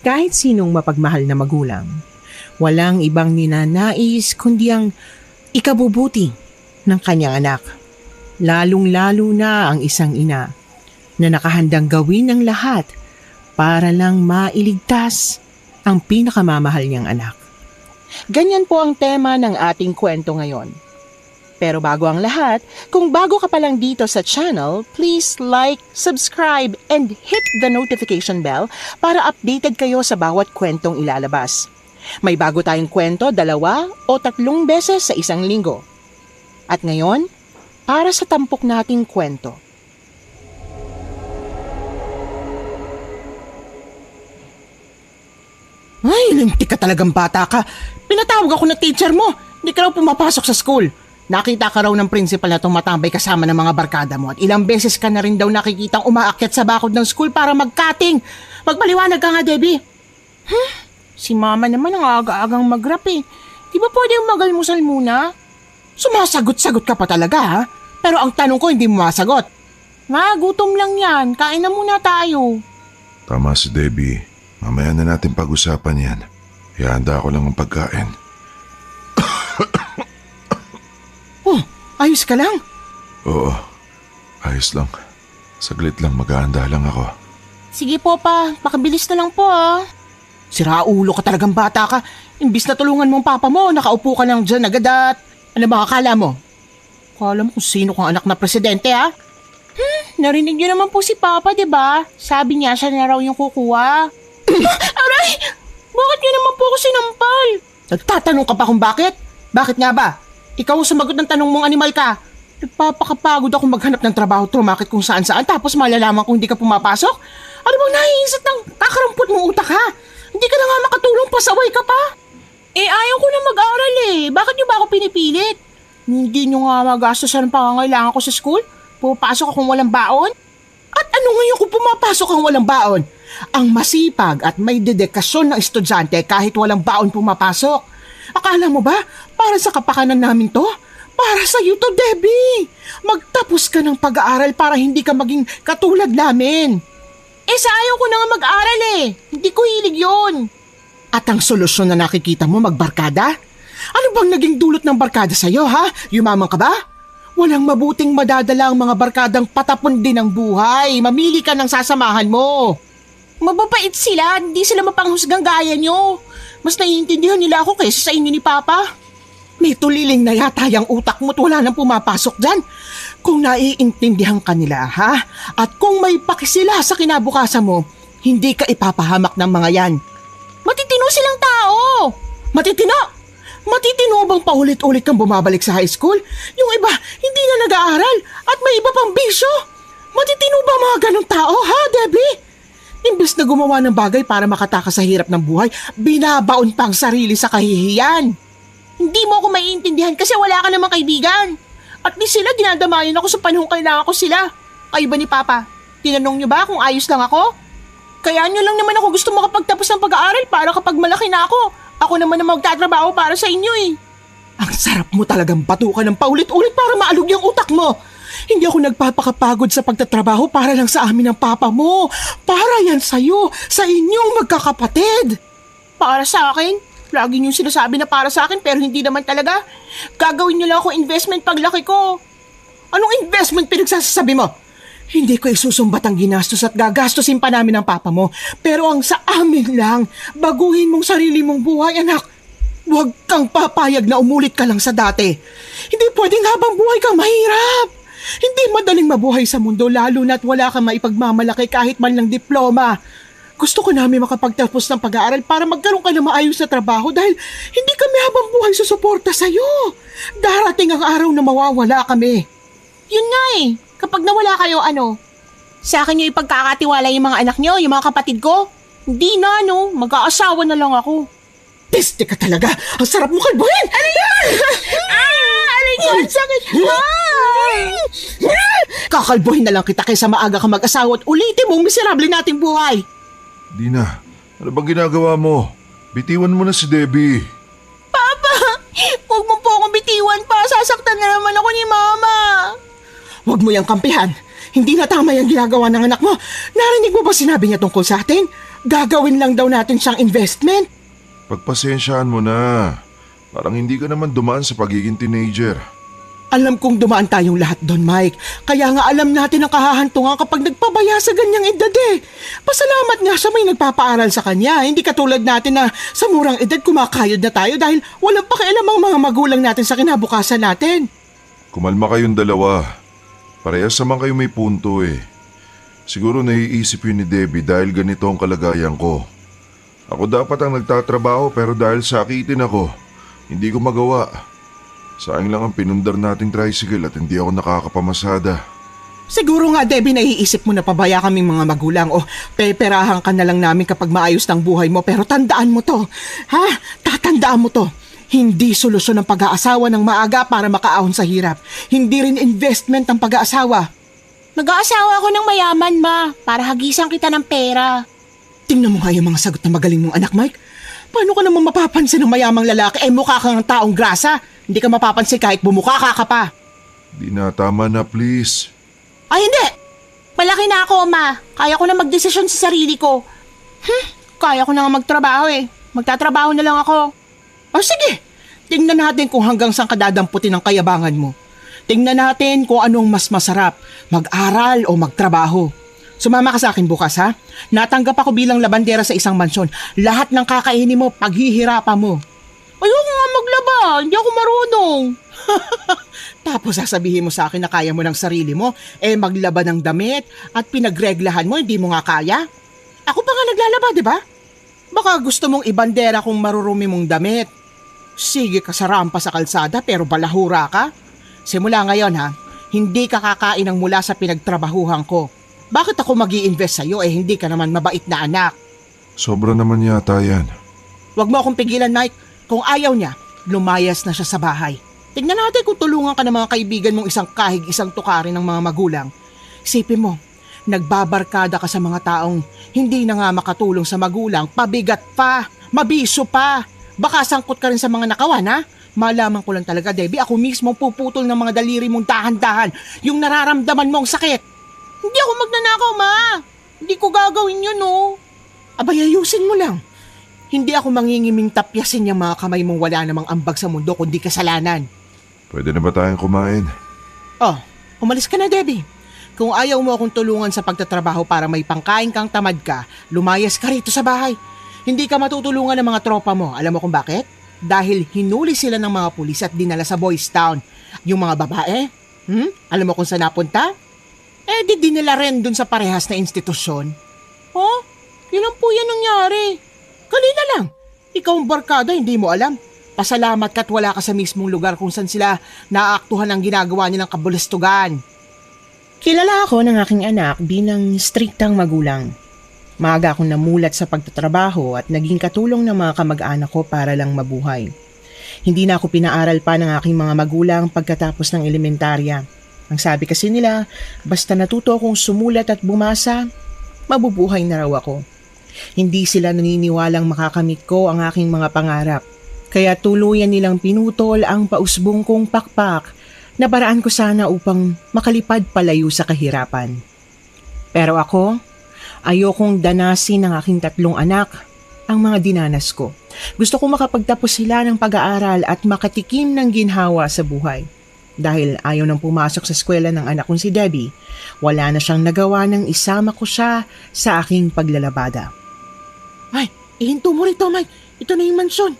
Kahit sinong mapagmahal na magulang, walang ibang ninanais kundi ang ikabubuti ng kanyang anak. Lalong-lalo na ang isang ina na nakahandang gawin ng lahat para lang mailigtas ang pinakamamahal niyang anak. Ganyan po ang tema ng ating kwento ngayon. Pero bago ang lahat, kung bago ka pa lang dito sa channel, please like, subscribe, and hit the notification bell para updated kayo sa bawat kwentong ilalabas. May bago tayong kwento 2 o 3 beses sa isang linggo. At ngayon, para sa tampok nating kwento. Ay, lintik ka talagang bata ka. Pinatawag ako ng teacher mo. Hindi ka raw pumapasok sa school. Nakita ka raw ng principal na tumatambay kasama ng mga barkada mo at ilang beses ka na rin daw nakikitang umaakyat sa bakod ng school para mag-cutting. Magpaliwanag ka nga, Debbie. Si mama naman ang aga-agang mag-rap eh. Di ba pwedeng magalmusal muna? Sumasagot-sagot ka pa talaga ha? Pero ang tanong ko hindi mo masagot. Ma, gutom lang yan. Kain na muna tayo. Tama si Debbie. Mamaya na natin pag-usapan yan. Ihanda ko lang ang pagkain. Oh, ayos ka lang? Oo, ayos lang. Saglit lang, maghahanda lang ako. Sige po pa, pakabilis na lang po ah. Siraulo ka talagang bata ka. Imbis na tulungan mong papa mo, nakaupo ka lang dyan agad at... Ano ba akala mo? Akala mo kung sino kang anak na presidente ha? Narinig niyo naman po si papa, diba? Sabi niya siya na raw yung kukuha. Aray! Bakit niyo naman po ako sinampal? Nagtatanong ka pa kung bakit? Bakit nga ba? Ikaw ang sumagot ng tanong mong animal ka. Nagpapakapagod ako maghanap ng trabaho trumakit kung saan-saan tapos malalaman kung hindi ka pumapasok? Ano bang naiisip ng kakarampot mong utak ha? Hindi ka na nga makatulong, pasaway ka pa. Eh ayaw ko na mag-aral eh. Bakit niyo ba ako pinipilit? Hindi niyo nga magastos ng pangangailangan ko sa school? Pupasok akong walang baon? At ano ngayon kung pumapasok ang walang baon? Ang masipag at may dedikasyon ng estudyante kahit walang baon pumapasok. Akala mo ba, para sa kapakanan namin to? Para sa iyo to, Debbie! Magtapos ka ng pag-aaral para hindi ka maging katulad namin. Eh, sa ayaw ko na nga mag-aaral eh. Hindi ko hilig yun. At ang solusyon na nakikita mo, magbarkada? Ano bang naging dulot ng barkada sa'yo, ha? Yumaman ka ba? Walang mabuting madadala ang mga barkadang patapon din ang buhay. Mamili ka ng sasamahan mo. Mababait sila, hindi sila mapanghusgang gaya nyo. Mas naiintindihan nila ako kaysa sa inyo ni Papa. May tuliling na yata yung utak mo't wala nang pumapasok dyan. Kung naiintindihan ka nila, ha? At kung may paki sila sa kinabukasan mo, hindi ka ipapahamak ng mga yan. Matitino silang tao! Matitino? Matitino bang paulit-ulit kang bumabalik sa high school? Yung iba, hindi na nag-aaral at may iba pang bisyo. Matitino ba mga ganong tao, ha, Debbie? Imbes na gumawa ng bagay para makatakas sa hirap ng buhay, binabaon pa ang sarili sa kahihiyan. Hindi mo ako maiintindihan kasi wala ka namang kaibigan. At di sila dinadamayan ako sa panahong kailangan ko sila. Kayo ba ni Papa? Tinanong niyo ba kung ayos lang ako? Kaya niyo lang naman ako gusto makapagtapos ng pag-aaral para kapag malaki na ako naman na magtatrabaho para sa inyo eh. Ang sarap mo talagang batukan ng paulit-ulit para maalog yung utak mo. Hindi ako nagpapakapagod sa pagtatrabaho para lang sa amin ng papa mo. Para yan sa'yo, sa inyong magkakapatid. Para sa akin? Lagi niyong sinasabi na para sa akin pero hindi naman talaga. Gagawin niyo lang ako investment paglaki ko. Anong investment pinagsasabi mo? Hindi ko isusumbat ang ginastos at gagastusin pa namin ng papa mo. Pero ang sa amin lang, baguhin mong sarili mong buhay, anak. Huwag kang papayag na umulit ka lang sa dati. Hindi pwedeng habang buhay kang mahirap. Hindi madaling mabuhay sa mundo lalo na't wala kang maipagmamalaki kahit man lang diploma. Gusto ko namin makapagtapos ng pag-aaral para magkaroon ka ng maayos na trabaho dahil hindi kami habang buhay susuporta sa'yo. Darating ang araw na mawawala kami. Yun nga eh, kapag nawala kayo sa akin nyo ipagkakatiwala yung mga anak nyo, yung mga kapatid ko? Hindi na mag-aasawa na lang ako. Peste ka talaga, ang sarap mo kalbuhin! Aray ko, ang sakit! Kakalbuhin na lang kita kaysa maaga ka mag-asawa at ulitin mong miserable nating buhay. Dina, ano bang ginagawa mo? Bitiwan mo na si Debbie. Papa, huwag mo po akong bitiwan pa. Sasaktan na naman ako ni Mama. Huwag mo yang kampihan. Hindi na tama yung ginagawa ng anak mo. Narinig mo ba sinabi niya tungkol sa atin? Gagawin lang daw natin siyang investment. Pagpasensyaan mo na. Parang hindi ka naman dumaan sa pagiging teenager. Alam kong dumaan tayong lahat doon, Mike. Kaya nga alam natin ang kahahantungan kapag nagpabaya sa ganyang edad eh. Pasalamat nga siya may nagpapaaral sa kanya. Hindi katulad natin na sa murang edad kumakayod na tayo dahil walang pakialam ang mga magulang natin sa kinabukasan natin. Kumalma kayong dalawa. Parehas naman kayo may punto eh. Siguro naiisip yun ni Debbie dahil ganito ang kalagayan ko. Ako dapat ang nagtatrabaho pero dahil sakitin ako, hindi ko magawa. Sayang lang ang pinundar nating tricycle at hindi ako nakakapamasada. Siguro nga, Debbie, naiisip mo na pabaya kaming mga magulang o peperahan ka na lang namin kapag maayos ng buhay mo. Pero tandaan mo to, ha? Tatandaan mo to. Hindi solusyon ang pag-aasawa ng maaga para makaahon sa hirap. Hindi rin investment ang pag-aasawa. Mag-aasawa ako ng mayaman, ma, para hagisan kita ng pera. Tingnan mo nga yung mga sagot na magaling mong anak, Mike. Paano ka naman mapapansin ng mayamang lalaki? Mukha kang taong grasa. Hindi ka mapapansin kahit bumuka ka pa. Di na, tama na please. Ay, hindi! Malaki na ako, ma. Kaya ko na magdesisyon sa sarili ko. Kaya ko na nga magtrabaho eh. Magtatrabaho na lang ako. O sige, tingnan natin kung hanggang saan ka dadamputin ang kayabangan mo. Tingnan natin kung anong mas masarap, mag-aral o magtrabaho. Sumama ka sa akin bukas, ha? Natanggap ako bilang labandera sa isang mansyon. Lahat ng kakainin mo, paghihirapan mo. Ayoko nga maglaba. Hindi ako marunong. Tapos sasabihin mo sa akin na kaya mo ng sarili mo, maglaba ng damit at pinagreglahan mo, hindi mo nga kaya? Ako pa nga naglalaba, di ba? Baka gusto mong ibandera kung marurumi mong damit. Sige ka sa rampa sa kalsada pero balahura ka. Simula ngayon ha, hindi ka kakain ng mula sa pinagtrabahuhan ko. Bakit ako mag-i-invest sa'yo hindi ka naman mabait na anak? Sobra naman yata yan. Huwag mo akong pigilan, Mike. Kung ayaw niya, lumayas na siya sa bahay. Tignan natin kung tulungan ka ng mga kaibigan mong isang kahig, isang tukarin ng mga magulang. Isipin mo, nagbabarkada ka sa mga taong hindi na nga makatulong sa magulang, pabigat pa, mabiso pa. Baka sangkot ka rin sa mga nakawan, ha? Malaman ko lang talaga, Debbie, ako mismo puputol ng mga daliri mong dahan-dahan, yung nararamdaman mong sakit. Hindi ako magnanakaw, ma. Hindi ko gagawin yun, oh. Abay, ayusin mo lang. Hindi ako mangingiming tapyasin yung mga kamay mong wala namang ambag sa mundo kundi kasalanan. Pwede na ba tayong kumain? Oh, umalis ka na, Debbie. Kung ayaw mo akong tulungan sa pagtatrabaho para may pangkain kang tamad ka, lumayas ka rito sa bahay. Hindi ka matutulungan ng mga tropa mo. Alam mo kung bakit? Dahil hinuli sila ng mga pulis at dinala sa Boys Town. Yung mga babae, alam mo kung saan napunta? Di dinala rin dun sa parehas na institusyon. Oh? Kailan po yan nangyari? Kanina lang. Ikaw ang barkada, hindi mo alam. Pasalamat ka't wala ka sa mismong lugar kung saan sila naaaktuhan ang ginagawa nilang kabulastugan. Kilala ako ng aking anak bilang striktang magulang. Maaga akong namulat sa pagtatrabaho at naging katulong ng mga kamag-anak ko para lang mabuhay. Hindi na ako pinaaral pa ng aking mga magulang pagkatapos ng elementarya. Ang sabi kasi nila, basta natuto akong sumulat at bumasa, mabubuhay na raw ako. Hindi sila naniniwalang makakamit ko ang aking mga pangarap. Kaya tuluyan nilang pinutol ang pausbong kong pakpak na paraan ko sana upang makalipad palayo sa kahirapan. Pero ako, ayokong danasin ng aking 3 anak ang mga dinanas ko. Gusto ko makapagtapos sila ng pag-aaral at makatikim ng ginhawa sa buhay. Dahil ayaw nang pumasok sa eskwela ng anak kong si Debbie, wala na siyang nagawa nang isama ko siya sa aking paglalabada. Ay, ihinto mo rito, Mike. Ito na yung mansyon.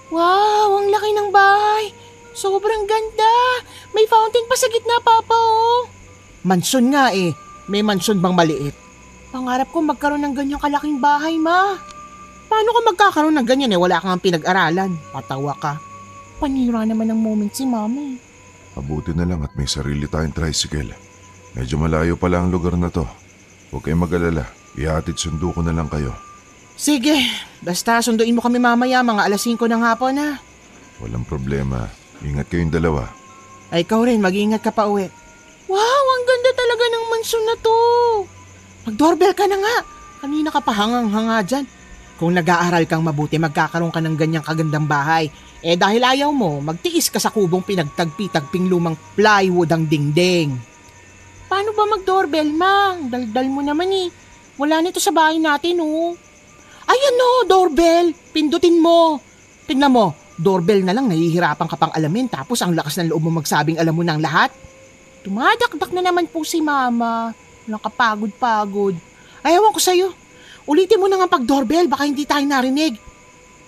Wow, ang laki ng bahay. Sobrang ganda. May fountain pa sa gitna, Papa, oh. Mansyon nga eh. May mansyon bang maliit? Pangarap ko magkaroon ng ganyang kalaking bahay, ma. Paano ka magkakaroon ng ganyan wala kang pinag-aralan? Patawa ka. Panira naman ng moment si Mami. Mabuti na lang at may sarili tayong tricycle. Medyo malayo pala ang lugar na to. Huwag kayong mag-alala. Ihatid sundo ko na lang kayo. Sige, basta sunduin mo kami mamaya mga 5:00 ng hapon ha. Walang problema. Ingat kayong dalawa. Ay ikaw rin, mag-iingat ka pa uwi. Wow, ang ganda talaga ng mansyon na to. Mag-doorbell ka na nga. Kanina ka pa hangang-hanga dyan. Kung nag-aaral kang mabuti, magkakaroon ka ng ganyang kagandang bahay. Dahil ayaw mo, magtiis ka sa kubong pinagtagpi-tagping lumang plywood ang dingding. Paano ba mag-doorbell, Mang? Daldal mo naman eh. Wala nito sa bahay natin, oh. Ayan no, doorbell. Pindutin mo. Tingnan mo, doorbell na lang nahihirapan ka pang alamin tapos ang lakas ng loob mo magsabing alam mo ng lahat. Tumadakdak na naman po si Mama. Nakapagod-pagod. Ay, ewan ko sa'yo. Ulitin mo na nga pag-doorbell, baka hindi tayo narinig.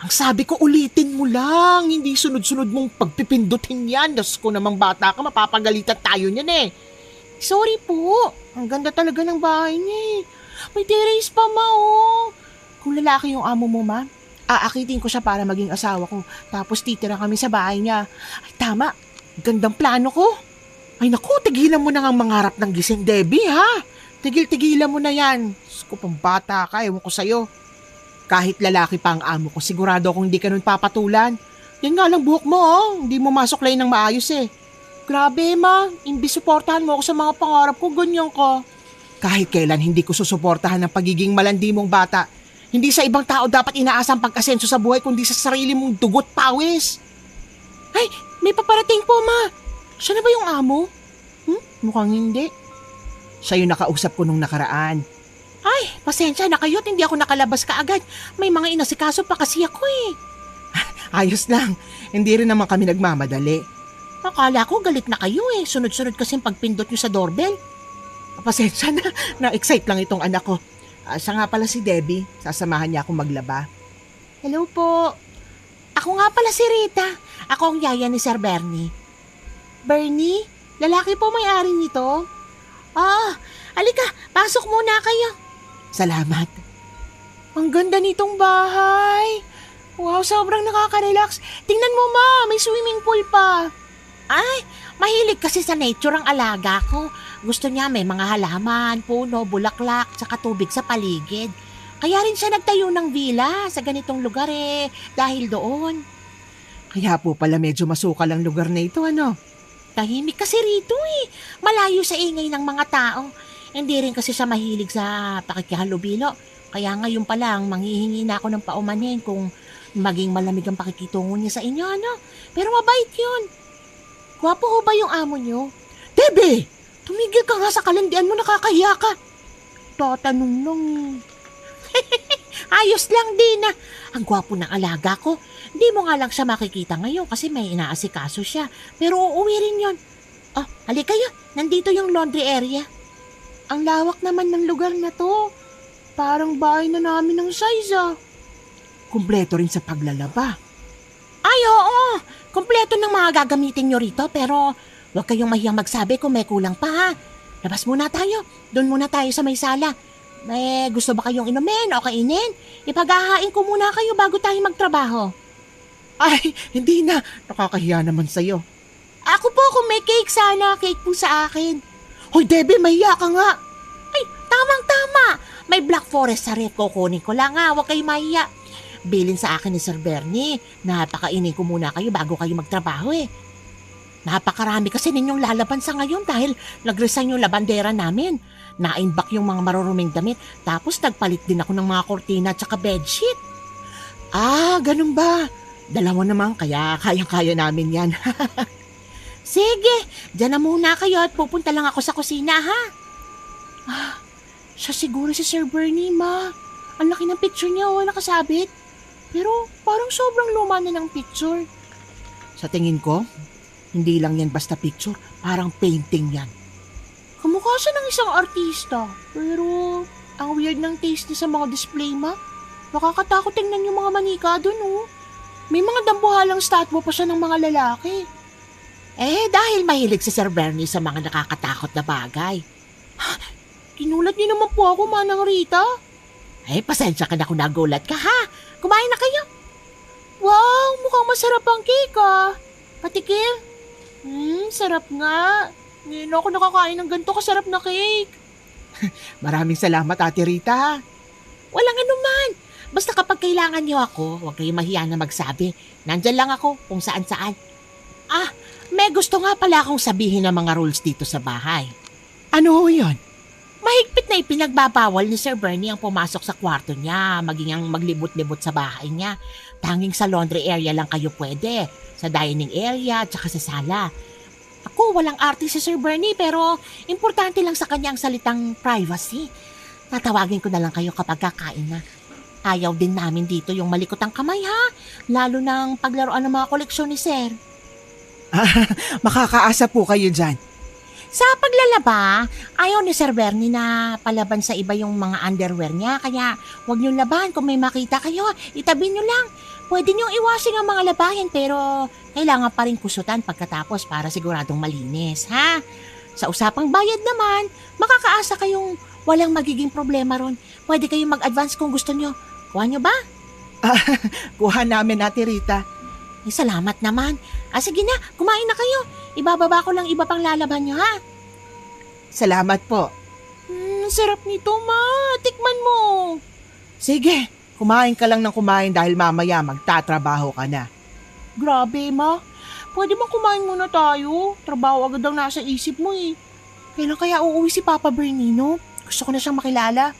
Ang sabi ko, ulitin mo lang. Hindi sunod-sunod mong pagpipindutin yan. Das ko namang bata ka, mapapagalitan tayo niyan eh. Sorry po. Ang ganda talaga ng bahay niya eh. May terrace pa, Ma, oh. Kung lalaki yung amo mo, Ma, aakitin ko siya para maging asawa ko. Tapos titira kami sa bahay niya. Ay, tama. Gandang plano ko. Ay naku, tigilan mo na nga mangarap ng gising, Debbie, ha? Tigil-tigilan mo na yan. Diyos ko, pambata ka, ewan ko sa'yo. Kahit lalaki pa ang amo ko, sigurado akong hindi ka nun papatulan. Yan nga lang buhok mo, oh. Hindi mo masuklay ng maayos eh. Grabe, Ma. Imbis suportahan mo ako sa mga pangarap ko, ganyan ka. Kahit kailan hindi ko susuportahan ng pagiging malandi mong bata. Hindi sa ibang tao dapat inaasa ang pag-asenso sa buhay kundi sa sarili mong dugot pawis. Ay, may paparating po, Ma. Siya na ba yung amo? Mukhang hindi. Siya yung nakausap ko nung nakaraan. Ay, pasensya na kayo't hindi ako nakalabas kaagad. May mga inasikaso pa kasi ako eh. Ayos lang. Hindi rin naman kami nagmamadali. Akala ko galit na kayo eh. Sunod-sunod kasing pagpindot nyo sa doorbell. Pasensya na. Na-excite lang itong anak ko. Siya nga pala si Debbie. Sasamahan niya akong maglaba. Hello po. Ako nga pala si Rita. Ako ang yaya ni Sir Bernie. Bernie? Lalaki po may-ari nito? Alika, pasok muna kayo. Salamat. Ang ganda nitong bahay. Wow, sobrang nakaka-relax. Tingnan mo, Ma, may swimming pool pa. Ay, mahilig kasi sa nature ang alaga ko. Gusto niya may mga halaman, puno, bulaklak, tsaka tubig sa paligid. Kaya rin siya nagtayo ng villa sa ganitong lugar eh, dahil doon. Kaya po pala medyo masukal ang lugar na ito, ano? Tahimik kasi rito eh. Malayo sa ingay ng mga tao. Hindi rin kasi siya mahilig sa pakikihalubilo. Kaya ngayon pa lang, manghihingi na ako ng paumanhin kung maging malamig ang pakikitungo niya sa inyo, ano? Pero mabait yun. Gwapo ho ba yung amo niyo? Debe! Tumigil ka nga sa kalandian mo, nakakahiya ka. Tatanong lang. Ayos lang din ah. Ang gwapo ng alaga ko. Hindi mo nga lang siya makikita ngayon kasi may inaasikaso siya. Pero uuwi rin yun. Halika kayo. Nandito yung laundry area. Ang lawak naman ng lugar na to. Parang bahay na namin ng size ah. Kumpleto rin sa paglalaba. Ay oo. Kumpleto ng mga gagamitin nyo rito pero huwag kayong mahiyang magsabi kung may kulang pa ha. Labas muna tayo. Doon muna tayo sa may sala. May gusto ba kayong inumin o kainin? Ipaghahain ko muna kayo bago tayo magtrabaho. Ay, hindi na. Nakakahiya naman sa'yo. Ako po kung may cake sana. Cake po sa akin. Hoy, Debbie, mahiya ka nga. Ay, tamang-tama. May Black Forest sa ref ko. Kunin ko lang ha. Huwag kayo mahiya. Bilin sa akin ni Sir Bernie. Napakainin ko muna kayo bago kayo magtrabaho eh. Napakarami kasi ninyong lalaban sa ngayon dahil nag-resign yung labandera namin. Na-inback yung mga maruruming damit. Tapos nagpalit din ako ng mga kortina at saka bedsheet. Ganun ba? Dalawa naman kaya kayang-kaya namin yan. Sige, dyan na muna kayo at pupunta lang ako sa kusina ha. Siya siguro si Sir Bernie, Ma. Ang laki ng picture niya, wala nakasabit. Pero parang sobrang luma na ng picture. Sa tingin ko, hindi lang yan basta picture, parang painting yan. Kamukha siya ng isang artista, pero ang weird ng taste niya sa mga display, Ma. Nakakatakot tingnan yung mga manika doon, oh. May mga dambuhalang statwa pa siya ng mga lalaki. Dahil mahilig si Sir Bernie sa mga nakakatakot na bagay. Kinulat niyo naman po ako, Manang Rita. Pasensya ka na kung nagulat ka, ha? Kumain na kayo. Wow, mukhang masarap ang cake, ah. Patikim. Sarap nga. Ngayon ako nakakain ng ganito kasarap na cake. Maraming salamat, Ate Rita. Walang anuman. Basta kapag kailangan niyo ako, huwag kayong mahiya na magsabi. Nandyan lang ako kung saan-saan. May gusto nga pala akong sabihin ng mga rules dito sa bahay. Ano ho yun? Mahigpit na ipinagbabawal ni Sir Bernie ang pumasok sa kwarto niya, maging ang maglibot-libot sa bahay niya. Tanging sa laundry area lang kayo pwede, sa dining area at saka sa sala. Ako, walang arte si Sir Bernie pero importante lang sa kanya ang salitang privacy. Tatawagin ko na lang kayo kapag kakain na. Ayaw din namin dito yung malikot ang kamay ha, lalo ng paglaruan ng mga koleksyon ni Sir. Makakaasa po kayo dyan. Sa paglalaba, ayaw ni Sir Bernie na palaban sa iba yung mga underwear niya, kaya huwag niyong laban kung may makita kayo, itabi niyo lang. Pwede niyong iwasin ang mga labahin pero kailangan pa rin kusutan pagkatapos para siguradong malinis, ha? Sa usapang bayad naman, makakaasa kayong walang magiging problema ron. Pwede kayong mag-advance kung gusto niyo. Kuha niyo ba? Kuha namin, Ate Rita. Salamat naman. Sige na, kumain na kayo. Ibababa ko lang iba pang lalaban niyo, ha? Salamat po. Sarap nito, ma. Tikman mo. Sige, kumain ka lang ng kumain dahil mamaya magtatrabaho ka na. Grabe, ma. Pwede bang kumain muna tayo? Trabaho agad ang nasa isip mo eh. Kailan kaya uuwi si Papa Bernino? Gusto ko na siyang makilala.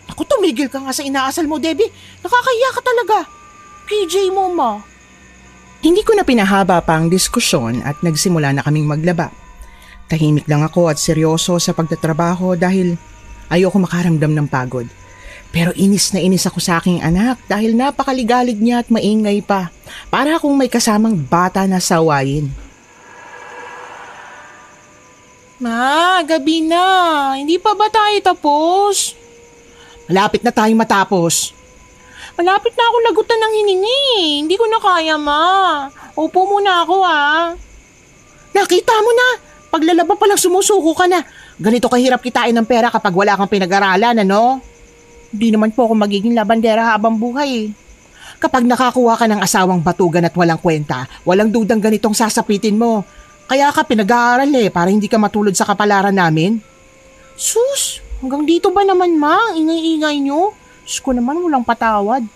Ako, tumigil ka nga sa inaasal mo, Debbie. Nakakahiya ka talaga. PJ mo, ma. Hindi ko na pinahaba pa ang diskusyon at nagsimula na kaming maglaba. Tahimik lang ako at seryoso sa pagtatrabaho dahil ayoko makaramdam ng pagod. Pero inis na inis ako sa aking anak dahil napakaligalig niya at maingay pa. Para akong may kasamang bata na sawayin. Ma, gabi na. Hindi pa ba tayo tapos? Malapit na tayong matapos. Malapit na akong lagutan ng hiningi. Hindi ko na kaya, ma. Upo muna ako, ha. Nakita mo na. Paglalaba pa lang sumusuko ka na. Ganito kahirap kitain ng pera kapag wala kang pinag-aralan, ano? Hindi naman po ako magiging labandera habang buhay, eh. Kapag nakakuha ka ng asawang batugan at walang kwenta, walang dudang ganitong sasapitin mo. Kaya ka pinag-aaral para hindi ka matulad sa kapalaran namin. Sus, hanggang dito ba naman, ma? Ingay-ingay nyo. Diyos ko naman, walang patawad.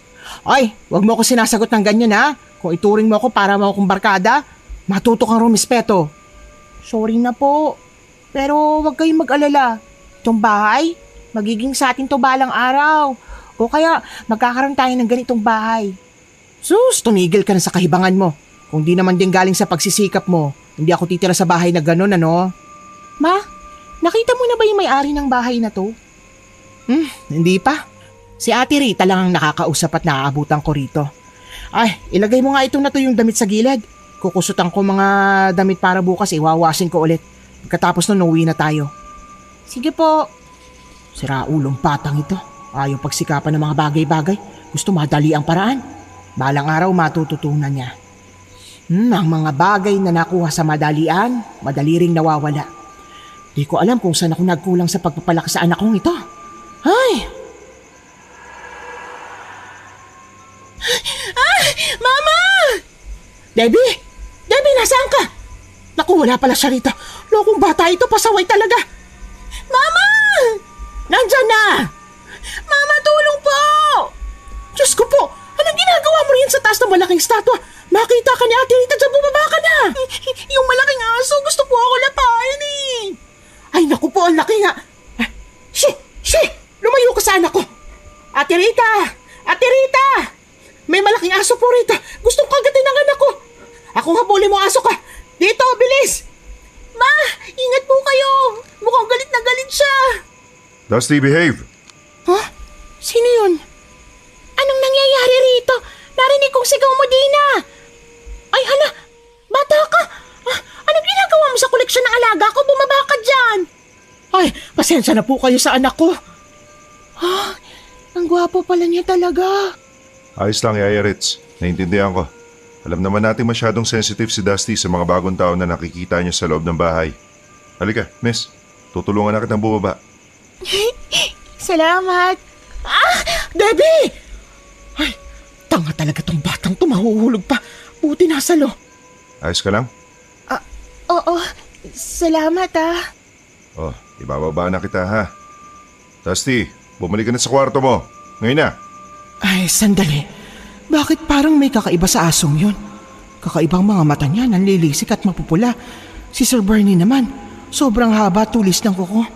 Ay, wag mo ako sinasagot ng ganyan, ha? Kung ituring mo ako para mo akong barkada, matuto kang rumispeto. Sorry na po. Pero wag kayong mag-alala. Itong bahay, magiging sa atin to balang araw. O kaya magkakaroon tayo ng ganitong bahay. Sus, tumigil ka na sa kahibangan mo. Kung di naman din galing sa pagsisikap mo, hindi ako titira sa bahay na gano'n, ano? Ma, nakita mo na ba yung may-ari ng bahay na to? Hindi pa. Si Ate Rita lang ang nakakausap at naaabutan ko rito. Ay, ilagay mo nga itong natuyong damit sa gilid. Kukusutan ko mga damit para bukas, iwawasin ko ulit. Pagkatapos nun, uwi na tayo. Sige po. Siraulong patang ito. Ayaw pagsikapan ng mga bagay-bagay. Gusto madali ang paraan. Balang araw matututunan niya. Ang mga bagay na nakuha sa madalian, madali ring nawawala. Di ko alam kung saan ako nagkulang sa pagpapalaki sa anak kong ito. Ay! Mama! Debbie! Debbie, nasaan ka? Naku, wala pala siya rito. Lokong bata ito, pasaway talaga. Mama! Nandyan na! Mama, tulong po! Diyos ko po, anong ginagawa mo rin sa taas ng malaking statwa? Makita ka ni Ate Rita dyan, bumaba ka na! Yung malaking aso, gusto po ako lapain eh! Ay, naku po, ang laki nga! Lumayo ka sa anak ko! Ate Rita! Ate Rita! May malaking aso po rito! Gustong kagatin ng anak ko! Ako habulin mo aso ka! Dito, bilis! Ma, ingat po kayo! Mukhang galit na galit siya! Dusty, behave! Sino yun? Anong nangyayari rito? Narinig kong sigaw mo, Dina! Ay, hala! Bata ka! Anong ginagawa mo sa koleksyon ng alaga ko? Bumaba ka dyan! Ay, pasensya na po kayo sa anak ko! Ang gwapo pala niya talaga. Ayos lang, Yaya Ritz. Naintindihan ko. Alam naman natin masyadong sensitive si Dusty sa mga bagong tao na nakikita niya sa loob ng bahay. Halika, miss. Tutulungan na kitang bumaba. Salamat. Debbie! Ay, tanga talaga tong batang to, mahuhulog pa. Buti nasa lo. Ayos ka lang? Oo, salamat Oh, ibababa na kita, ha? Dusty, bumalik ka na sa kwarto mo. Ngayon na. Ay, sandali. Bakit parang may kakaiba sa asong yun? Kakaibang mga mata niya, nanlilisik at mapupula. Si Sir Bernie naman, sobrang haba tulis ng kuko.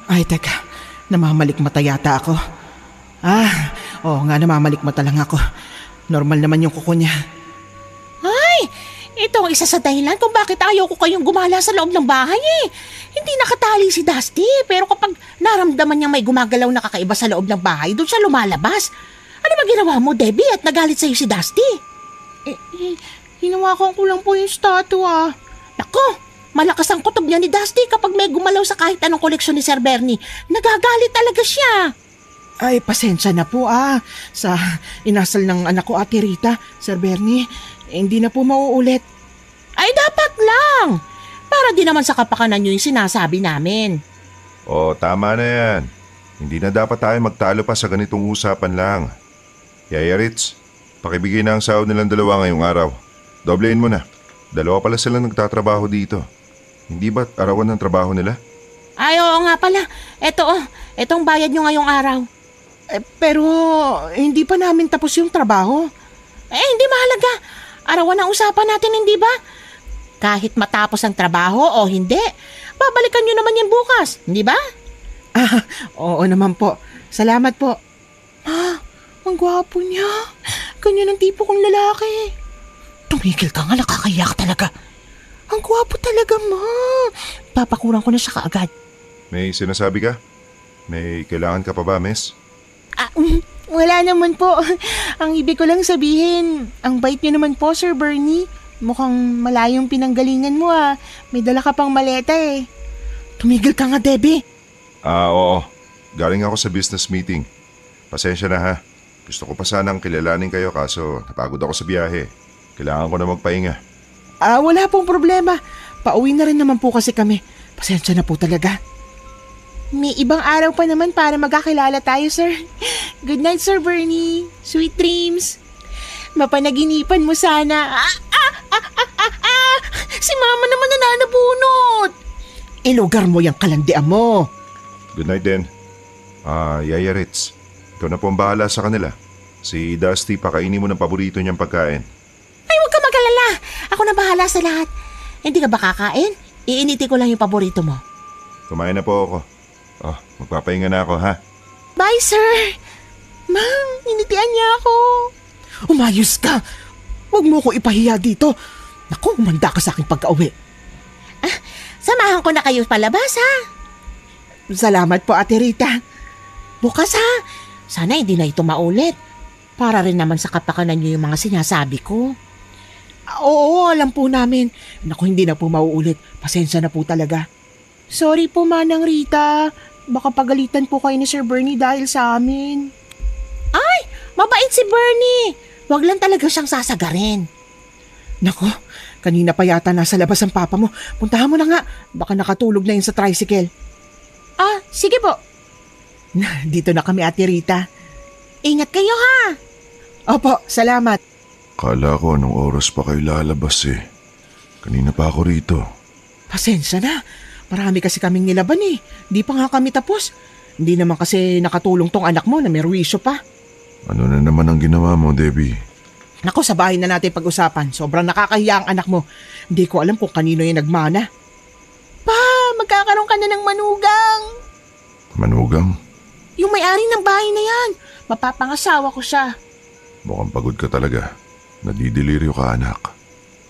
Ay, teka, namamalikmata yata ako. Oo nga, namamalikmata lang ako. Normal naman yung kuko niya. Ito ang isa sa dahilan kung bakit ayaw ko kayong gumala sa loob ng bahay eh. Hindi nakatali si Dusty, pero kapag naramdaman niya may gumagalaw na kakaiba sa loob ng bahay, doon siya lumalabas. Ano ba ginawa mo, Debbie, at nagalit sa'yo si Dusty? Hinawakan ko lang po yung statue. Nako, malakas ang kutob niya ni Dusty kapag may gumalaw sa kahit anong koleksyon ni Sir Bernie. Nagagalit talaga siya. Ay, pasensya na po sa inasal ng anak ko, Ate Rita. Sir Bernie, hindi na po mauulit. Ay, dapat lang. Para di naman sa kapakanan niyo yung sinasabi namin. Tama na yan. Hindi na dapat tayo magtalo pa sa ganitong usapan lang. Yaya Ritz, pakibigay na ang sahod nilang dalawa ngayong araw. Doblein mo na. Dalawa pala silang nagtatrabaho dito. Hindi ba't arawan ng trabaho nila? Ay, oo nga pala. Etong bayad niyo ngayong araw. Pero hindi pa namin tapos yung trabaho. Hindi mahalaga. Arawan ang usapan natin, hindi ba? Kahit matapos ang trabaho o hindi, babalikan niyo naman yan bukas, hindi ba? Oo naman po. Salamat po. Ang gwapo niya. Ganyan ang tipo kong lalaki. Tumigil ka nga, nakakayak talaga. Ang gwapo talaga, Ma. Papakuran ko na siya kaagad. May sinasabi ka? May kailangan ka pa ba, miss? Wala naman po. Ang ibig ko lang sabihin, ang bait niyo naman po, Sir Bernie. Mukhang malayong pinanggalingan mo May dala ka pang maleta eh. Tumigil ka nga, Debbie. Oo. Galing ako sa business meeting. Pasensya na ha. Gusto ko pa sanang kilalanin kayo kaso napagod ako sa biyahe. Kailangan ko na magpahinga. Wala pong problema. Pauwi na rin naman po kasi kami. Pasensya na po talaga. May ibang araw pa naman para magkakilala tayo, sir. Good night, Sir Bernie. Sweet dreams. Mapanaginipan mo sana. Si Mama naman nananabunot. Ilugar mo yung kalandian mo. Good night din. Yaya Ritz, ikaw na po ang bahala sa kanila. Si Dusty, pakainin mo ng paborito niyang pagkain. Ay, huwag ka mag-alala. Ako na bahala sa lahat. Hindi ka ba kakain? Iiniti ko lang yung paborito mo. Kumain na po ako. Magpapahinga na ako ha. Bye, sir. Ma'am, initian niya ako. Umayos ka. Huwag mo ko ipahiya dito. Naku, umanda ka sa aking pagka-uwi. Samahan ko na kayo palabas, ha? Salamat po, Ate Rita. Bukas, ha? Sana hindi na ito maulit. Para rin naman sa kapakanan niyo yung mga sinasabi ko. Oo, alam po namin. Naku, hindi na po mauulit. Pasensya na po talaga. Sorry po, Manang Rita. Baka pagalitan po kayo ni Sir Bernie dahil sa amin. Ay, mabait si Bernie. Huwag lang talaga siyang sasagarin. Naku, kanina pa yata nasa labas ang papa mo. Puntahan mo na nga. Baka nakatulog na yun sa tricycle. Sige po. Dito na kami, Ate Rita. Ingat kayo, ha? Opo, salamat. Kala ko anong oras pa kayo lalabas eh. Kanina pa ako rito. Pasensya na. Marami kasi kaming nilaban eh. Di pa nga kami tapos. Hindi naman kasi nakatulong tong anak mo na may ruwisyo pa. Ano na naman ang ginawa mo, Debbie? Naku, sa bahay na natin pag-usapan. Sobrang nakakahiya ang anak mo. Hindi ko alam kung kanino yung nagmana. Pa, magkakaroon ka na ng manugang. Manugang? Yung may-ari ng bahay na yan. Mapapangasawa ko siya. Mukhang pagod ka talaga. Nadidiliryo ka, anak.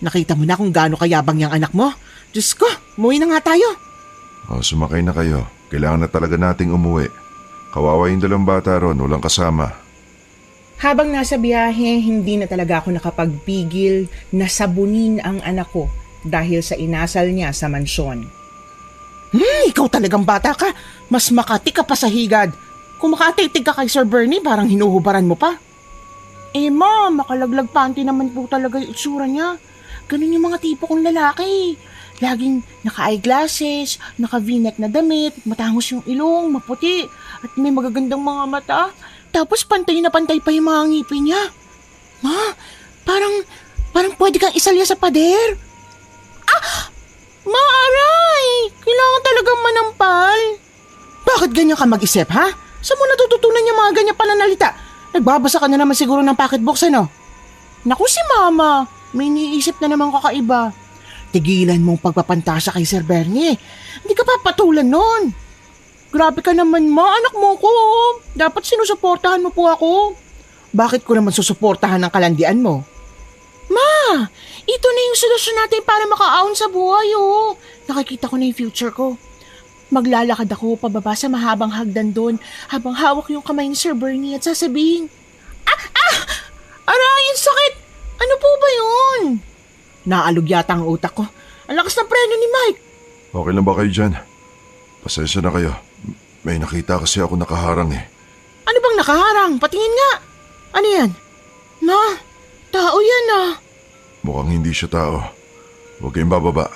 Nakita mo na kung gaano kayabang yung anak mo. Diyos ko, umuwi na nga tayo. Sumakay na kayo. Kailangan na talaga nating umuwi. Kawawa yung dalawang bata ron, walang kasama. Habang nasa biyahe, hindi na talaga ako nakapagpigil na sabunin ang anak ko dahil sa inasal niya sa mansyon. Ikaw talagang bata ka. Mas makati ka pa sa higad. Kung makatitig ka kay Sir Bernie, parang hinuhubaran mo pa. Ma, makalaglag panty naman po talaga yung itsura niya. Ganun yung mga tipo kong lalaki. Laging naka-eyeglasses, naka-v-neck na damit, matangos yung ilong, maputi, at may magagandang mga mata. Tapos pantay na pantay pa yung mga ngipin niya. Ma, parang pwede kang isalya sa pader. Maaray! Kailangan talagang manampal. Bakit ganyan ka mag-isip, ha? Saan mo natututunan yung mga ganyan pananalita? Nagbabasa ka na naman siguro ng pocketbooks, ano? Naku si Mama, may iniisip na naman kakaiba. Tigilan mong pagpapantasya kay Sir Bernie. Hindi ka papatulan nun. Grabe ka naman, Ma. Anak mo ko. Dapat sinusuportahan mo po ako. Bakit ko naman susuportahan ang kalandian mo? Ma, ito na yung solusyon natin para makaahon sa buhay, oh. Nakikita ko na yung future ko. Maglalakad ako pababa sa mahabang hagdan doon habang hawak yung kamay ni Sir Bernie at sasabihin, ang sakit! Ano po ba yun? Naalog yata ang utak ko. Ang lakas ng preno ni Mike. Okay lang ba kayo dyan? Pasensya na kayo. May nakita kasi ako nakaharang eh. Ano bang nakaharang? Patingin nga. Ano yan? Ma, tao yan ah. Mukhang hindi siya tao. Huwag kayong bababa.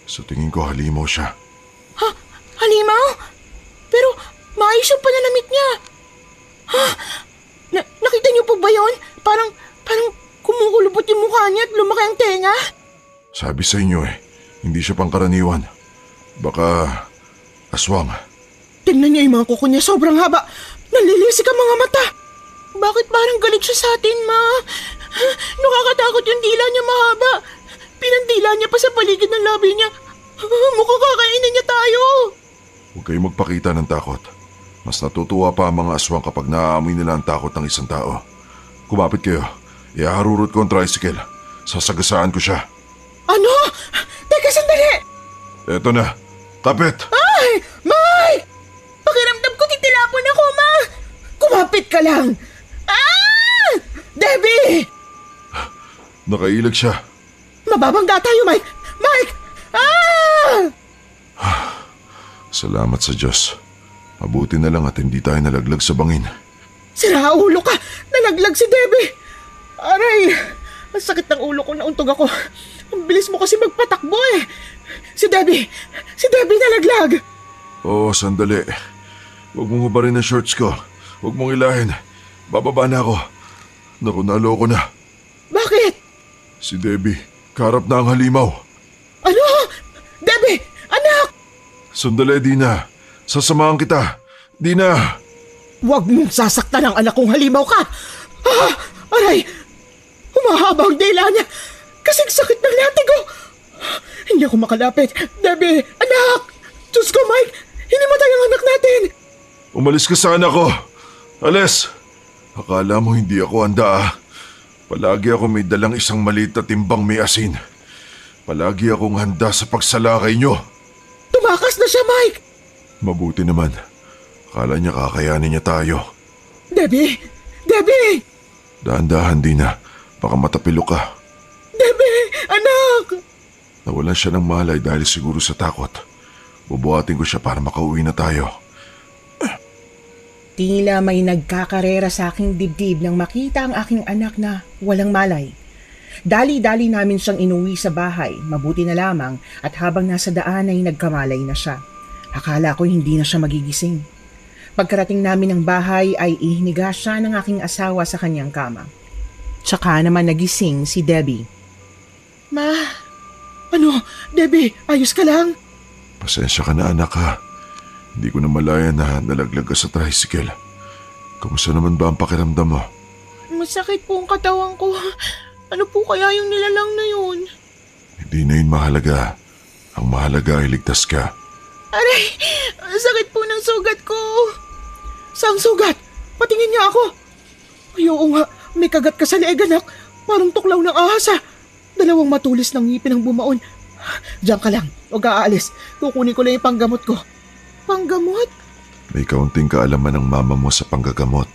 Sa tingin ko halimaw siya. Ha? Halimaw? Pero maayos yung pananamit niya. Ha? Nakita niyo po ba yun? Parang kumukulubot yung mukha niya at lumaki ang tenga. Sabi sa inyo eh, hindi siya pangkaraniwan. Baka aswang. Tingnan niya yung mga kuko niya, sobrang haba. Nalilisik ang mga mata. Bakit parang galit siya sa atin, Ma? Nakakatakot yung dila niya mahaba. Pinandila niya pa sa paligid ng labi niya. Mukhang kakainin niya tayo. Huwag kayong magpakita ng takot. Mas natutuwa pa ang mga aswang kapag naaamoy nila ang takot ng isang tao. Kumapit kayo. Iaharurot ko ang tricycle. Sasagasaan ko siya. Ano? Teka, sandali! Eto na. Kapit! Ay! Mike! Pakiramdam ko titilapon ako, Ma! Kumapit ka lang! Ah! Debbie! Nakailag siya. Mababangga tayo, Mike! Mike! Ah! Salamat sa Diyos. Mabuti na lang at hindi tayo nalaglag sa bangin. Sira ulo ka! Nalaglag si Debbie! Aray! Ang sakit ng ulo ko, nauntog ako. Ang bilis mo kasi magpatakbo eh. Si Debbie nalaglag! Oo, sandali. Huwag mong hubarin ang shorts ko. Huwag mong ilahin. Bababa na ako. Naku, naloko na. Bakit? Si Debbie, karap na ang halimaw. Ano? Debbie! Anak! Sandali, Dina. Sasamahan kita. Dina! Huwag mong sasaktan ang anak kong halimaw ka! Ah! Aray! Humahaba ang dila niya! Kasing sakit ng latigo! Hindi ako makalapit. Debbie! Anak! Diyos ko, Mike! Hinimatay ang anak natin! Umalis ka sa anak ko. Alis! Akala mo hindi ako handa ah. Palagi ako may dalang isang maliit na timbang may asin. Palagi akong handa sa pagsalakay nyo. Tumakas na siya, Mike! Mabuti naman. Akala niya kakayanin niya tayo. Debbie! Debbie! Dahan-dahan, Dina. Baka matapilo ka. Debbie! Anak! Nawalan siya ng malay dahil siguro sa takot. Bubuhatin ko siya para makauwi na tayo. Tila may nagkakarera sa aking dibdib nang makita ang aking anak na walang malay. Dali-dali namin siyang inuwi sa bahay, mabuti na lamang at habang nasa daan ay nagkamalay na siya. Akala ko hindi na siya magigising. Pagkarating namin ng bahay ay ihiniga siya ng aking asawa sa kanyang kama. Tsaka naman nagising si Debbie. Ma! Ano? Debbie, ayos ka lang? Pasensya ka na anak ha. Hindi ko na malaya na nalaglag ka sa tricycle. Kamusta naman ba ang pakiramdam mo? Masakit po ang katawan ko. Ano po kaya yung nilalang na yun? Hindi na yun mahalaga. Ang mahalaga ay ligtas ka. Aray! Ang sakit po ng sugat ko. Saan sugat? Patingin niya ako. Ay, oo nga. May kagat ka sa leeg, anak. Parang tuklaw ng ahas, ah. 2 matulis ng ngipin ang bumaon. Diyan ka lang. Huwag aalis. Kukunin ko lang yung panggamot ko. Panggamot? May kaunting kaalaman ng mama mo sa panggagamot.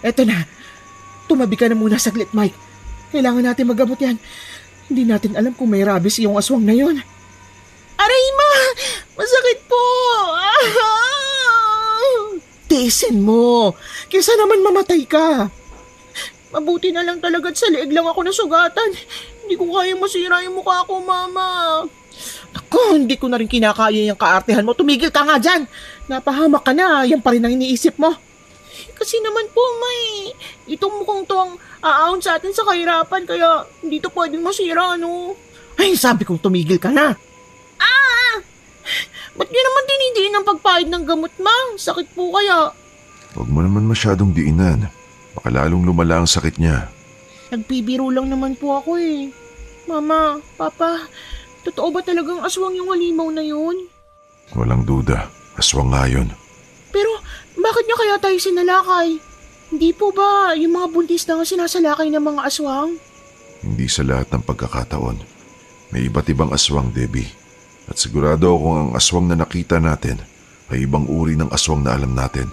Eto na. Tumabi ka na muna saglit, Mike. Kailangan natin maggamot yan. Hindi natin alam kung may rabies yung aswang na yon. Aray, Ma! Masakit po! Tiisin mo. Kesa naman mamatay ka. Mabuti na lang talaga at sa leeg lang ako nasugatan. Hindi ko kayang masira yung mukha ko, Mama. Ako, hindi ko na rin kinakaya yung kaartehan mo. Tumigil ka nga dyan. Napahamak ka na. Yan pa rin ang iniisip mo. Kasi naman po, May. Itong mukhang to ang aahon sa atin sa kahirapan. Kaya hindi to pwedeng masira, ano? Ay, sabi kong tumigil ka na. Ba't niyo naman dinidiin ang pagpahid ng gamot, Ma? Sakit po kaya. Huwag mo naman masyadong diinan. Baka lalong lumala ang sakit niya. Nagpibiro lang naman po ako eh. Mama, Papa, totoo ba talagang aswang yung halimaw na yun? Walang duda. Aswang nga yun. Pero bakit niya kaya tayo sinalakay? Hindi po ba yung mga buntis na nga sinasalakay ng mga aswang? Hindi sa lahat ng pagkakataon. May iba't ibang aswang, Debbie. At sigurado akong ang aswang na nakita natin ay ibang uri ng aswang na alam natin.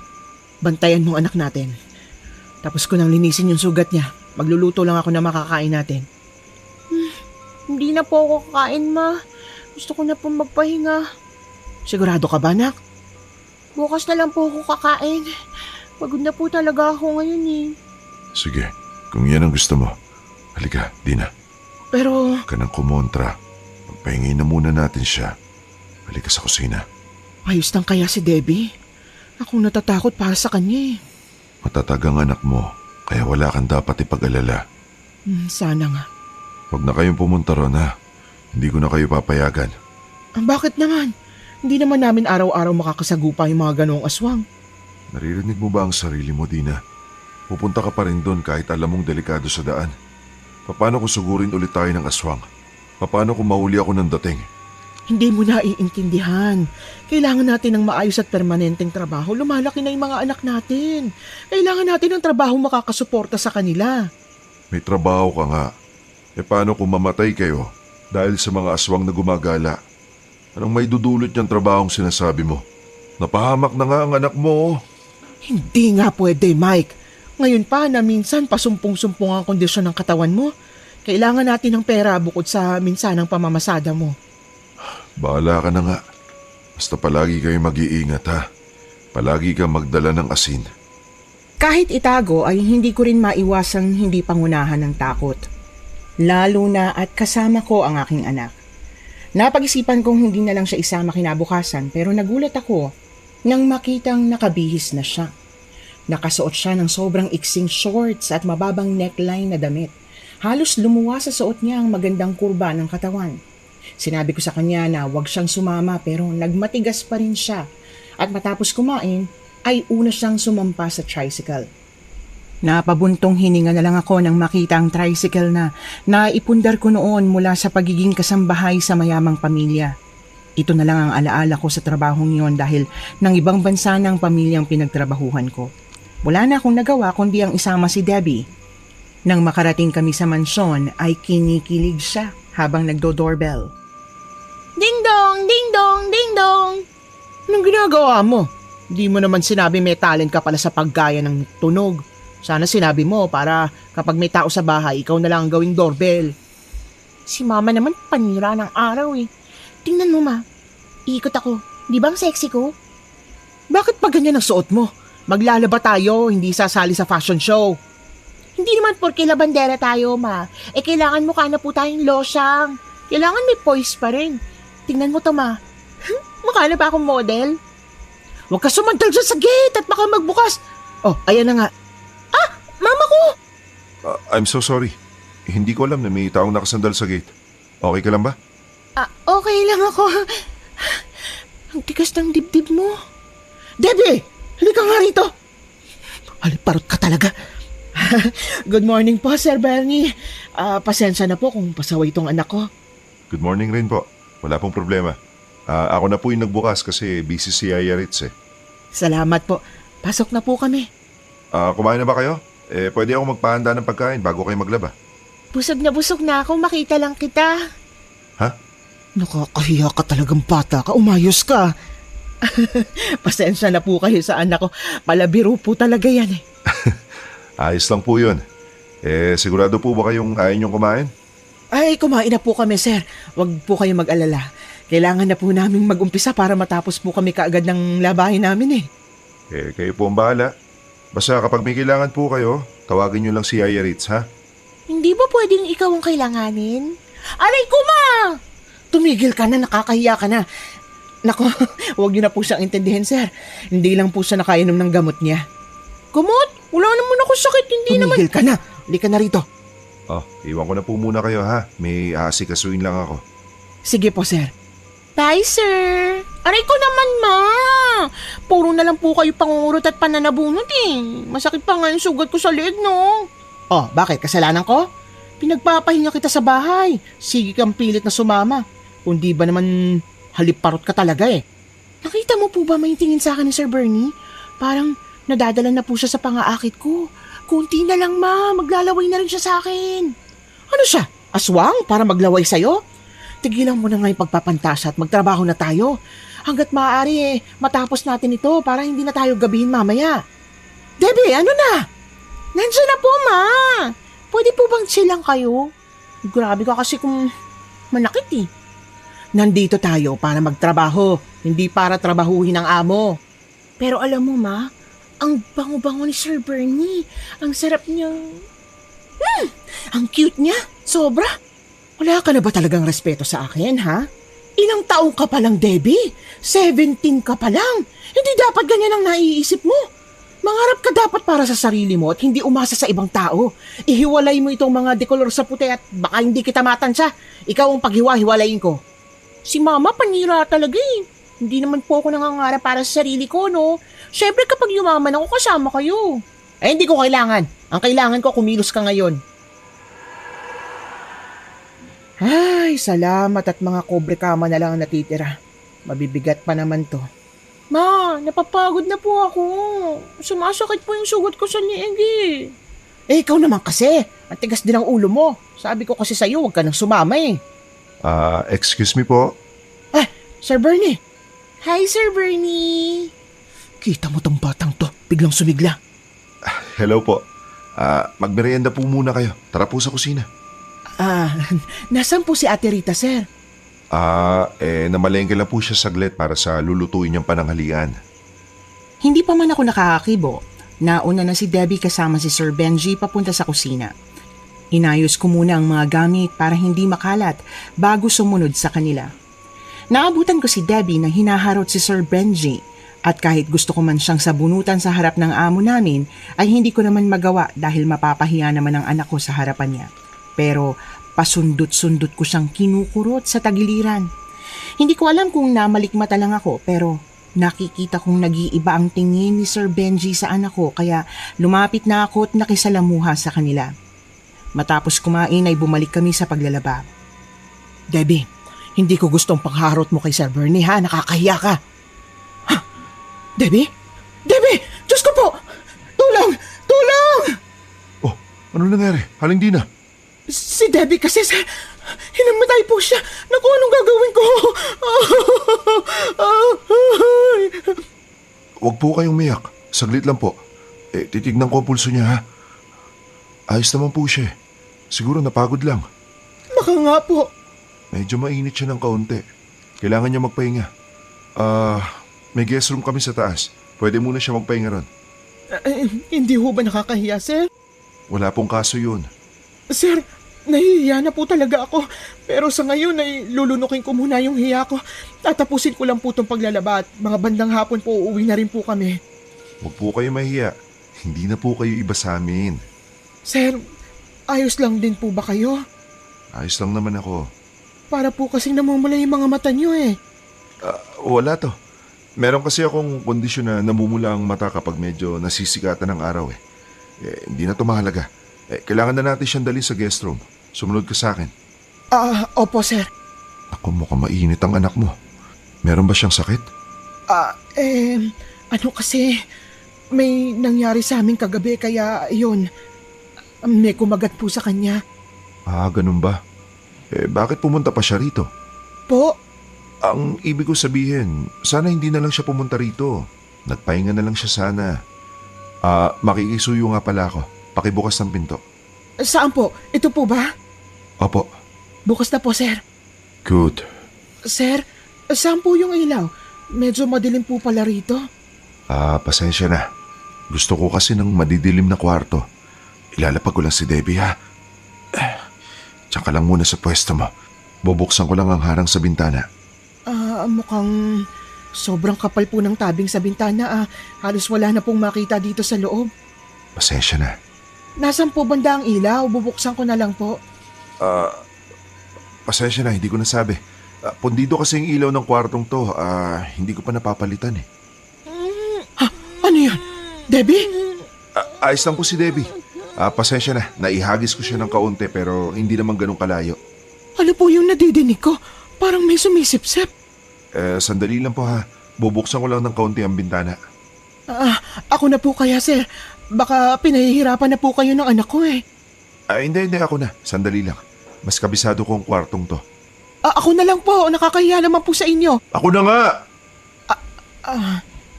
Bantayan mo anak natin. Tapos ko nang linisin yung sugat niya. Magluluto lang ako na makakain natin. Hindi na po ako kakain, Ma. Gusto ko na po magpahinga. Sigurado ka ba, anak? Bukas na lang po ako kakain. Pagod na po talaga ako ngayon eh. Sige, kung yan ang gusto mo. Halika, Dina. Pero, Huwag ka nang kumontra. Pagpahingin na muna natin siya. Halika sa kusina. ayos lang kaya si Debbie? Ako natatakot para sa kanya eh. Matatag ang anak mo, kaya wala kang dapat ipag-alala. Sana nga. Huwag na kayong pumunta ron, ha? Hindi ko na kayo papayagan. Bakit naman? Hindi naman namin araw-araw makakasagupa yung mga ganoong aswang. Naririnig mo ba ang sarili mo, Dina? Pupunta ka pa rin doon kahit alam mong delikado sa daan. Paano kung sugurin ulit tayo ng aswang? Paano kung mahuli ako ng dating? Hindi mo na iintindihan. Kailangan natin ng maayos at permanenteng trabaho. Lumalaki na yung mga anak natin. Kailangan natin ng trabaho makakasuporta sa kanila. May trabaho ka nga. Paano kung mamatay kayo dahil sa mga aswang na gumagala? Anong may dudulot niyang trabahong sinasabi mo? Napahamak na nga ang anak mo. Hindi nga pwede, Mike. Ngayon pa na minsan pasumpong-sumpong ang kondisyon ng katawan mo. Kailangan natin ng pera bukod sa minsanang pamamasada mo. Bahala ka na nga. Basta palagi kayo mag-iingat, ha? Palagi kang magdala ng asin. Kahit itago ay hindi ko rin maiwasang hindi pangunahan ng takot. Lalo na at kasama ko ang aking anak. Napag-isipan kong hindi na lang siya isama kinabukasan pero nagulat ako nang makitang nakabihis na siya. Nakasuot siya ng sobrang iksing shorts at mababang neckline na damit. Halos lumuwa sa suot niya ang magandang kurba ng katawan. Sinabi ko sa kanya na huwag siyang sumama pero nagmatigas pa rin siya at matapos kumain ay una siyang sumampa sa tricycle. Napabuntong hininga na lang ako nang makita ang tricycle na naipundar ko noon mula sa pagiging kasambahay sa mayamang pamilya. Ito na lang ang alaala ko sa trabahong yon dahil ng ibang bansa ng pamilyang pinagtrabahuhan ko. Wala na akong nagawa kundi ang isama si Debbie. Nang makarating kami sa mansyon ay kinikilig siya habang nagdo-doorbell. Ding dong, ding dong, ding dong. Anong ginagawa mo? Di mo naman sinabi may talent ka pala sa paggaya ng tunog. Sana sinabi mo para kapag may tao sa bahay, ikaw na lang ang gawing doorbell. Si Mama naman panira ng araw eh. Tingnan mo, Ma. Ikot ako. Di ba ang sexy ko? Bakit pa ganyan ang suot mo? Maglalaba tayo, hindi sasali sa fashion show. Hindi naman porke labandera tayo, Ma. Kailangan mukha na po tayong losyang. Kailangan may poise pa rin. Tingnan mo to, Ma. Mukha na ba akong model? Huwag ka sumantal dyan sa gate at baka magbukas. Oh, ayan na nga. Mama ko! I'm so sorry. Hindi ko alam na may taong nakasandal sa gate. Okay ka lang ba? Okay lang ako. Ang tigas ng dibdib mo. Debbie! Halika nga rito. Haliparot ka talaga. Good morning po, Sir Bernie. Pasensya na po kung pasaway itong anak ko. Good morning rin po. Wala pong problema. Ako na po yung nagbukas kasi busy si Yaya Ritz eh. Salamat po. Pasok na po kami. Kumain na ba kayo? Pwede ako magpahanda ng pagkain bago kayo maglaba. Busog na ako. Makita lang kita. Ha? Nakakahiya ka talagang bata ka. Umayos ka. Pasensya na po kayo sa anak ko. Palabiro po talaga yan eh. Ayos lang po yun. Sigurado po ba kayong ayaw niyong kumain? Ay, kumain na po kami, sir. Huwag po kayo mag-alala. Kailangan na po naming mag-umpisa para matapos po kami kaagad ng labahin namin eh. Kayo po ang bahala. Basta kapag may kailangan po kayo, tawagin niyo lang si Yaya Ritz, ha? Hindi ba pwedeng ikaw ang kailanganin? Aray ko, Ma! Tumigil ka na, nakakahiya ka na. Nako, huwag niyo na po siyang intindihin, sir. Hindi lang po siya nakainom ng gamot niya. Gamot? Wala naman ako sakit. Hindi naman. Tumigil ka na. Hindi ka na rito. Iwan ko na po muna kayo, ha? May aasikasuin lang ako. Sige po, sir. Bye, sir. Aray ko naman, Ma. Puro na lang po kayo pangungurot at pananabunot eh. Masakit pa nga yung sugat ko sa leeg, no? Oh, bakit? Kasalanan ko? Pinagpapahinga kita sa bahay. Sige kang pilit na sumama. Kung di ba naman haliparot ka talaga eh. Nakita mo po ba may tingin sa akin ni Sir Bernie? Parang nadadala na po siya sa pangaakit ko. Kunti na lang, Ma. Maglalaway na rin siya sa akin. Ano siya? Aswang para maglaway sa'yo? Tigilan mo na nga yung pagpapantasa at magtrabaho na tayo. Hanggat maaari matapos natin ito para hindi na tayo gabihin mamaya. Debbie, ano na? Nandiyan na po, Ma. Pwede po bang chill lang kayo? Grabe ka kasi kung manakit eh. Nandito tayo para magtrabaho, hindi para trabahuhin ang amo. Pero alam mo ma, ang bango-bango ni Sir Bernie. Ang sarap niyang... Ang cute niya, sobra. Wala ka na ba talagang respeto sa akin, ha? Ilang taong ka pa lang, Debbie? 17 ka pa lang. Hindi dapat ganyan ang naiisip mo. Mangarap ka dapat para sa sarili mo at hindi umasa sa ibang tao. Ihiwalay mo itong mga dekolor sa puti at baka hindi kita matansya. Ikaw ang paghiwa-hiwalayin ko. Si Mama panira talaga eh. Hindi naman po ako nangangarap para sa sarili ko, no? Siyempre kapag yumaman ako, kasama kayo. Eh, hindi ko kailangan. Ang kailangan ko, kumilos ka ngayon. Ay, salamat at mga kobre kama na lang ang natitira. Mabibigat pa naman to. Ma, napapagod na po ako. Sumasakit po yung sugat ko sa liig eh. Eh, ikaw naman kasi. Ang tigas din ang ulo mo. Sabi ko kasi sa'yo, huwag ka nang sumama eh. Excuse me po. Sir Bernie, Hi, Sir Bernie. kita mo tong batang to. Biglang sumigla. Hello po. Magmerienda po muna kayo. Tara po sa kusina. Nasaan po si Ate Rita, sir? Namalengke lang po siya saglit para sa lulutuin niyang pananghalian. Hindi pa man ako nakakakibo. Nauna na si Debbie kasama si Sir Benji papunta sa kusina. Inayos ko muna ang mga gamit para hindi makalat bago sumunod sa kanila. Naabutan ko si Debbie na hinaharot si Sir Benji at kahit gusto ko man siyang sabunutan sa harap ng amo namin ay hindi ko naman magawa dahil mapapahiya naman ang anak ko sa harapan niya. Pero pasundot-sundot ko siyang kinukurot sa tagiliran. Hindi ko alam kung namalikmata lang ako pero nakikita kong nag-iiba ang tingin ni Sir Benji sa anak ko kaya lumapit na ako at nakisalamuha sa kanila. Matapos kumain ay bumalik kami sa paglalaba. Debbie, hindi ko gustong pangharot mo kay Sir Bernie, ha? Nakakahiya ka. Ha? Debbie? Debbie! Diyos ko po! Tulong! Tulong! Oh, ano nangyari? Haling di na. Si Debbie kasi, sir, hinamatay po siya. Naku, anong gagawin ko? Huwag po kayong umiyak. Saglit lang po. Titignan ko ang pulso niya, ha? Ayos naman po siya. Siguro napagod lang. Baka nga po. Medyo mainit siya ng kaunti. Kailangan niya magpahinga. May guest room kami sa taas. Pwede muna siya magpahinga ron. Hindi ho ba nakakahiya, sir? Wala pong kaso yun. Sir, nahihiya na po talaga ako. Pero sa ngayon ay lulunukin ko muna yung hiya ko. Tatapusin ko lang po itong paglalaba at mga bandang hapon po uuwi na rin po kami. Huwag po kayo mahiya. Hindi na po kayo iba sa amin. Sir, ayos lang din po ba kayo? Ayos lang naman ako. Para po kasing namumula yung mga mata niyo eh. Wala to. Meron kasi akong kondisyon na namumula ang mata kapag medyo nasisikatan ng araw eh. Hindi na to mahalaga. Kailangan na natin siyang dalhin sa guest room. Sumunod ka sa akin. Opo sir. Ako, mukhang mainit ang anak mo. Meron ba siyang sakit? Ano kasi, may nangyari sa amin kagabi kaya yun, may kumagat po sa kanya. Ganun ba? Bakit pumunta pa siya rito? Po? Ang ibig ko sabihin, sana hindi na lang siya pumunta rito. Nagpahinga na lang siya sana. Makikisuyo nga pala ako. Pakibukas ng pinto. Saan po? Ito po ba? Opo. Bukas na po sir. Good. Sir, saan po yung ilaw? Medyo madilim po pala rito. Pasensya na. Gusto ko kasi ng madidilim na kwarto. Ilalapag ko lang si Debbie, ha? Tsaka lang muna sa pwesto mo. Bubuksan ko lang ang harang sa bintana. Mukhang sobrang kapal po ng tabing sa bintana. Halos wala na pong makita dito sa loob. Pasensya na. Nasaan po banda ang ilaw? Bubuksan ko na lang po. Pasensya na, hindi ko nasabi. Pundido kasi yung ilaw ng kwartong to. Hindi ko pa napapalitan eh. Ano yan? Debbie? Ayos lang po si Debbie. Pasensya na, naihagis ko siya ng kaunti pero hindi naman ganun kalayo. Ano po yung nadidinig ko? Parang may sumisipsip. Sandali lang po ha. Bubuksan ko lang ng kaunti ang bintana. Ako na po kaya sir. Baka pinahihirapan na po kayo ng anak ko eh. Hindi ako na. Sandali lang. Mas kabisado ko ang kwartong to. Ako na lang po. Nakakahiya naman po sa inyo. Ako na nga!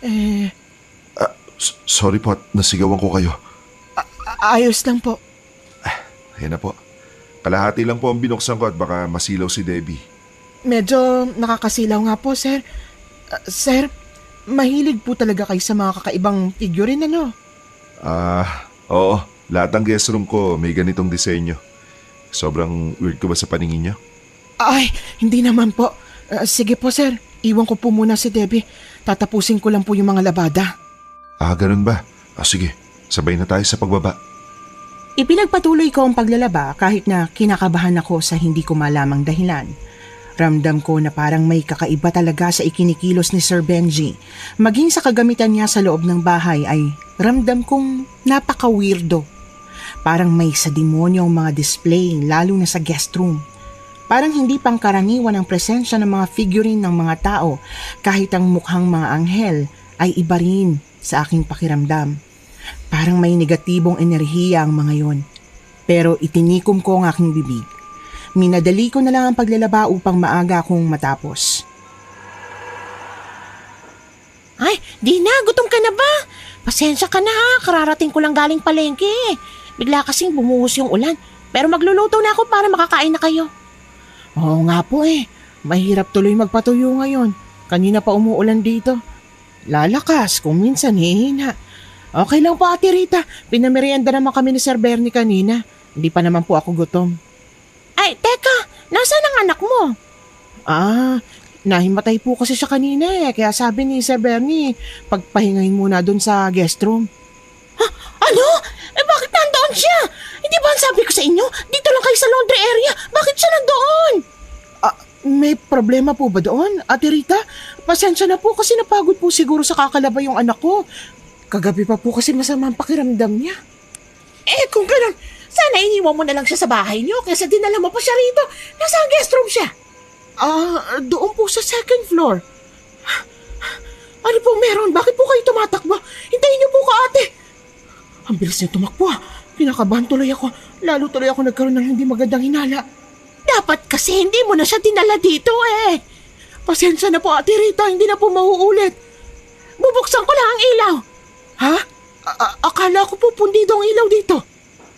Eh, Sorry po at nasigawan ko kayo. ayos lang po. Yan na po. Kalahati lang po ang binuksan ko at baka masilaw si Debbie. Medyo nakakasilaw nga po, sir. Sir, mahilig po talaga kayo sa mga kakaibang figurine, ano? Oo. Lahat ng guest room ko may ganitong disenyo. Sobrang weird ko ba sa paningin niyo? Ay, hindi naman po. Sige po, sir. Iwan ko po muna si Debbie. Tatapusin ko lang po yung mga labada. Ganun ba? Sige. Sabay na tayo sa pagbaba. Ipinagpatuloy ko ang paglalaba kahit na kinakabahan ako sa hindi ko malamang dahilan. Ramdam ko na parang may kakaiba talaga sa ikinikilos ni Sir Benji. Maging sa kagamitan niya sa loob ng bahay ay ramdam kong napaka-weirdo. Parang may sa demonyo ang mga display lalo na sa guest room. Parang hindi pangkaraniwan ang presensya ng mga figurine ng mga tao kahit ang mukhang mga anghel ay iba rin sa aking pakiramdam. Parang may negatibong enerhiya ang mga yon. Pero itinikom ko ang aking bibig. Minadali ko na lang ang paglalaba upang maaga akong matapos. Ay, Dina, gutom ka na ba? Pasensya ka na ha, kararating ko lang galing palengke. Bigla kasing bumuhos yung ulan, pero magluluto na ako para makakain na kayo. Oo nga po mahirap tuloy magpatuyo ngayon. Kanina pa umuulan dito. Lalakas kung minsan hihina. Okay lang po, Ate Rita. Pinamerienda naman kami ni Sir Bernie kanina. Hindi pa naman po ako gutom. Ay, teka, nasaan ang anak mo? Nahimatay po kasi siya kanina kaya sabi ni Sir Bernie, pagpahingahin muna doon sa guest room. Ano? Bakit nandoon siya? Hindi ba ang sabi ko sa inyo? Dito lang kayo sa laundry area. Bakit siya nandoon? May problema po ba doon, Ate Rita? Pasensya na po kasi napagod po siguro sa kakalaba yung anak ko. Kagabi pa po kasi masama ang pakiramdam niya. Kung ganun, sana iniwan mo na lang siya sa bahay niyo kaysa dinala mo pa siya rito. Nasa guest room siya. Doon po sa second floor. Ano po meron? Bakit po kayo tumatakbo? Hintayin niyo po ka, ate. Ang bilis niya tumakbo. Kinakabahan tuloy ako. Lalo tuloy ako nagkaroon ng hindi magandang hinala. Dapat kasi hindi mo na siya dinala dito Pasensya na po, Ate Rita. Hindi na po mauulit. Bubuksan ko lang ang ilaw. Ha? Akala ko po pundido ang ilaw dito.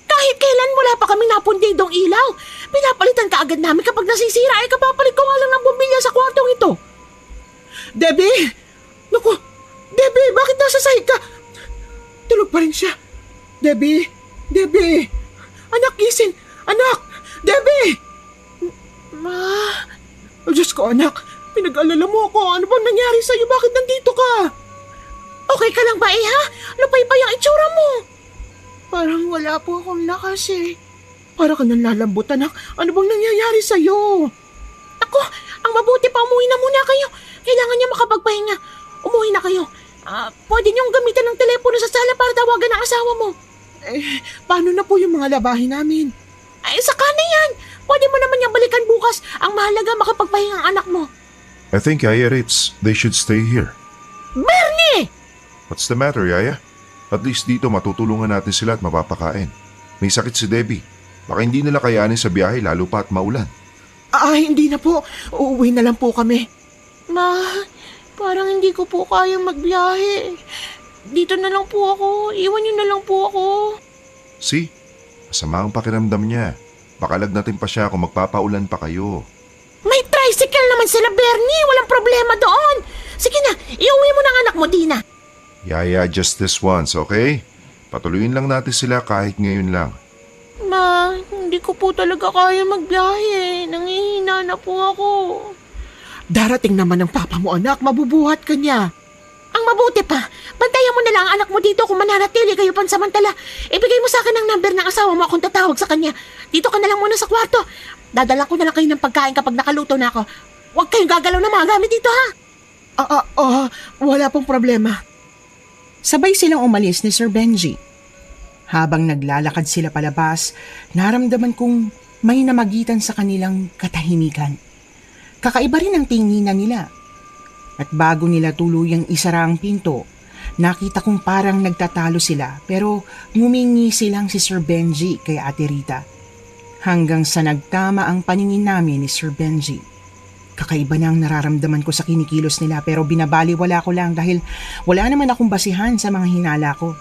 Kahit kailan wala pa kaming napundidong ilaw. Pinapalitan ka agad namin kapag nasisira ay kapapalit ko nga lang ng bumilya sa kwartong ito. Debbie! Naku! Debbie, bakit nasa sahig ka? Tulog pa rin siya. Debbie! Debbie! Anak, gising! Anak! Debbie! Oh, Diyos ko, anak. Pinag-alala mo ako. Ano bang nangyari sa'yo? Bakit nandito ka? Okay ka lang ba ha? Lupay pa yung itsura mo. Parang wala po akong lakas Para ka nang lalambot, anak. Ano bang nangyayari sa'yo? Ako, ang mabuti pa umuwi na muna kayo. Kailangan niya makapagpahinga. Umuwi na kayo. Pwede niyong gamitan ng telepono sa sala para tawagan ang asawa mo. Paano na po yung mga labahin namin? Saka na yan. Pwede mo naman niyang balikan bukas. Ang mahalaga makapagpahinga ang anak mo. I think, Yaya Ritz, they should stay here. Bernie! What's the matter, Yaya? At least dito matutulungan natin sila at mapapakain. May sakit si Debbie. Baka hindi nila kayanin sa biyahe lalo pa at maulan. Hindi na po. Uuwi na lang po kami. Ma, parang hindi ko po kayang magbiyahe. Dito na lang po ako. Iwan niyo na lang po ako. See? Masama ang pakiramdam niya. Baka lagnatin pa siya kung magpapaulan pa kayo. May tricycle naman sila, Bernie. Walang problema doon. Sige na, iuwi mo ng anak mo, Dina. Yaya, just this once, okay? Patuloyin lang natin sila kahit ngayon lang. Ma, hindi ko po talaga kaya magbiyahe. Nangihina na po ako. Darating naman ang papa mo, anak. Mabubuhat ka niya. Ang mabuti pa, bantayan mo na lang ang anak mo dito kung mananatili kayo pansamantala. Ibigay mo sa akin ang number ng asawa mo akong tatawag sa kanya. Dito ka na lang muna sa kwarto. Dadalang ko na lang kayo ng pagkain kapag nakaluto na ako. Huwag kayong gagalaw ng mga gamit dito, ha? Wala pong problema. Sabay silang umalis ni Sir Benji. Habang naglalakad sila palabas, naramdaman kong may namagitan sa kanilang katahimikan. Kakaiba rin ang tinginan nila. At bago nila tuluyang isara ang pinto, nakita kong parang nagtatalo sila pero ngumingi silang si Sir Benji kay Ate Rita. Hanggang sa nagtama ang paningin namin ni Sir Benji. Kakaiba na ang nararamdaman ko sa kinikilos nila pero binabaliwala ko lang dahil wala naman akong basihan sa mga hinala ko.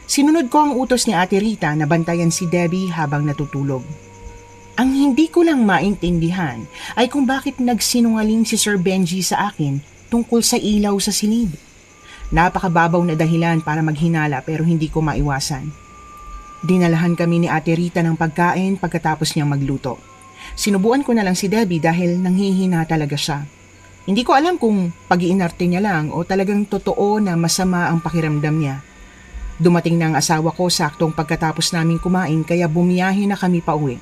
Sinunod ko ang utos ni Ate Rita na bantayan si Debbie habang natutulog. Ang hindi ko lang maintindihan ay kung bakit nagsinungaling si Sir Benji sa akin tungkol sa ilaw sa silid. Napakababaw na dahilan para maghinala pero hindi ko maiwasan. Dinalahan kami ni Ate Rita ng pagkain pagkatapos niyang magluto. Sinubuan ko na lang si Debbie dahil nanghihina talaga siya. Hindi ko alam kung pag-iinarte niya lang o talagang totoo na masama ang pakiramdam niya. Dumating na ang asawa ko saktong pagkatapos naming kumain kaya bumiyahe na kami pauwi.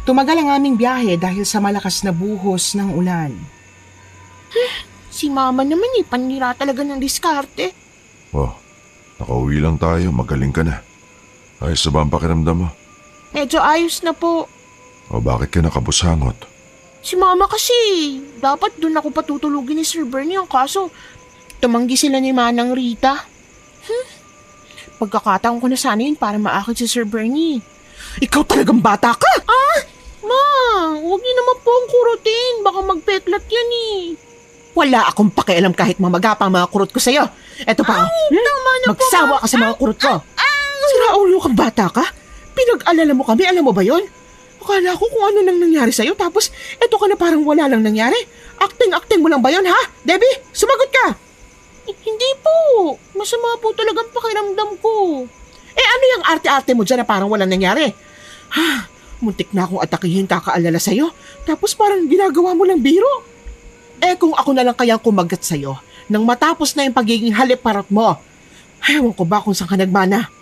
Tumagal ang aming biyahe dahil sa malakas na buhos ng ulan. Si mama naman panira talaga ng diskarte. Oh, nakauwi lang tayo. Magaling ka na. Ayos na ba ang pakiramdam mo? Medyo ayos na po. O bakit ka nakabusangot? Si mama kasi, dapat doon ako patutulugin ni Sir Bernie ang kaso tumanggi sila ni Manang Rita. Pagkakataon ko na sana yun para maakit si Sir Bernie. Ikaw talagang bata ka! Ma, huwag niyo naman po ang kurutin. Baka magpeklat yan Wala akong pakialam kahit mamagapang mga kurot ko sa'yo. Eto pa, Tama na po. magsawa ka sa mga kurot ko. Sira ulo kang bata ka? Pinag-alala mo kami, alam mo ba yon? Akala ko kung ano nang nangyari sa'yo tapos eto ka na parang wala lang nangyari. Acting-acting mo lang ba yon ha? Debbie, sumagot ka! Hindi po. Masama po talagang pakiramdam ko. Ano yung arte-arte mo dyan na parang walang nangyari? Muntik na akong atakihin kakaalala sa'yo tapos parang ginagawa mo lang biro. Kung ako na lang kayang kumagat sa'yo nang matapos na yung pagiging haliparot mo. Ewan ko ba kung saan ka nagmana?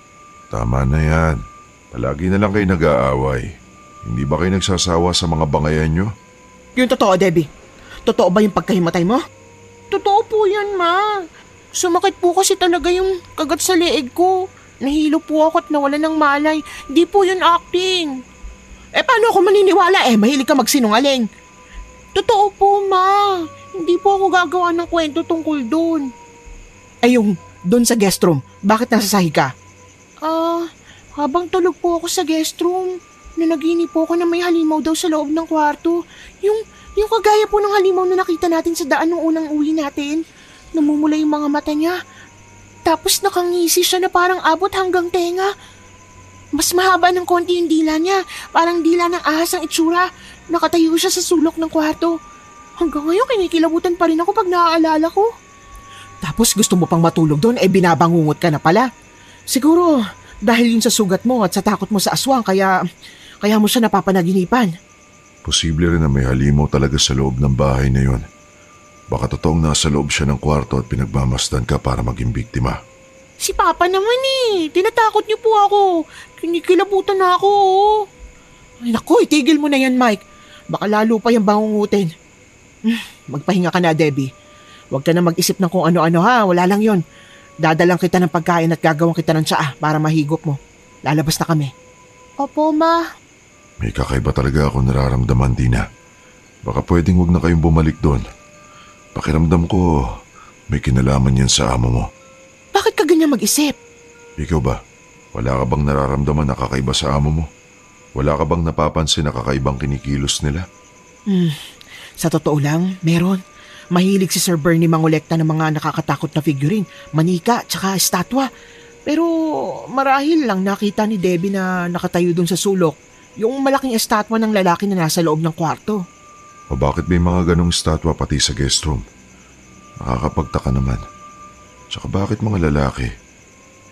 Tama na yan. Palagi na lang kayo nag-aaway. Hindi ba kayo nagsasawa sa mga bangayan nyo? Yung totoo, Debbie. Totoo ba yung pagkahimatay mo? Totoo po yan, Ma. Sumakit po kasi talaga yung kagat sa leeg ko. Nahilo po ako at nawala ng malay. Di po yun acting. Paano ako maniniwala mahilig ka magsinungaling? Totoo po, Ma. Hindi po ako gagawa ng kwento tungkol doon. Yung doon sa guest room, bakit nasasahi ka? Habang tulog po ako sa guest room, nanaginip po ako na may halimaw daw sa loob ng kwarto. Yung kagaya po ng halimaw na nakita natin sa daan nung unang uwi natin. Namumula yung mga mata niya. Tapos nakangisi siya na parang abot hanggang tenga. Mas mahaba ng konti yung dila niya. Parang dila ng ahas ang itsura. Nakatayo siya sa sulok ng kwarto. Hanggang ngayon kinikilabutan pa rin ako pag naaalala ko. Tapos gusto mo pang matulog doon, binabangungot ka na pala. Siguro dahil yun sa sugat mo at sa takot mo sa aswang kaya mo siya napapanaginipan. Posible rin na may halimaw talaga sa loob ng bahay na yun. Baka totoong nasa loob siya ng kwarto at pinagmamasdan ka para maging biktima. Si Papa naman tinatakot niyo po ako. Kinikilabutan na ako. Ay naku, itigil mo na yan, Mike. Baka lalo pa yung bangungutin. Magpahinga ka na, Debbie. Huwag ka na mag-isip ng kung ano-ano ha, wala lang yon. Dadalang kita ng pagkain at gagawin kita ng tsaa para mahigop mo. Lalabas na kami. Opo, Ma. May kakaiba talaga ako nararamdaman, Dina. Baka pwedeng huwag na kayong bumalik doon. Pakiramdam ko, may kinalaman yan sa amo mo. Bakit ka ganyan mag-isip? Ikaw ba? Wala ka bang nararamdaman na kakaiba sa amo mo? Wala ka bang napapansin na kakaibang kinikilos nila? Sa totoo lang, meron. Mahilig si Sir Bernie mangolekta ng mga nakakatakot na figurine, manika, tsaka estatwa. Pero marahil lang nakita ni Debbie na nakatayo dun sa sulok, yung malaking estatwa ng lalaki na nasa loob ng kwarto. O bakit may mga ganong estatwa pati sa guest room? Nakakapagtaka naman. Tsaka bakit mga lalaki?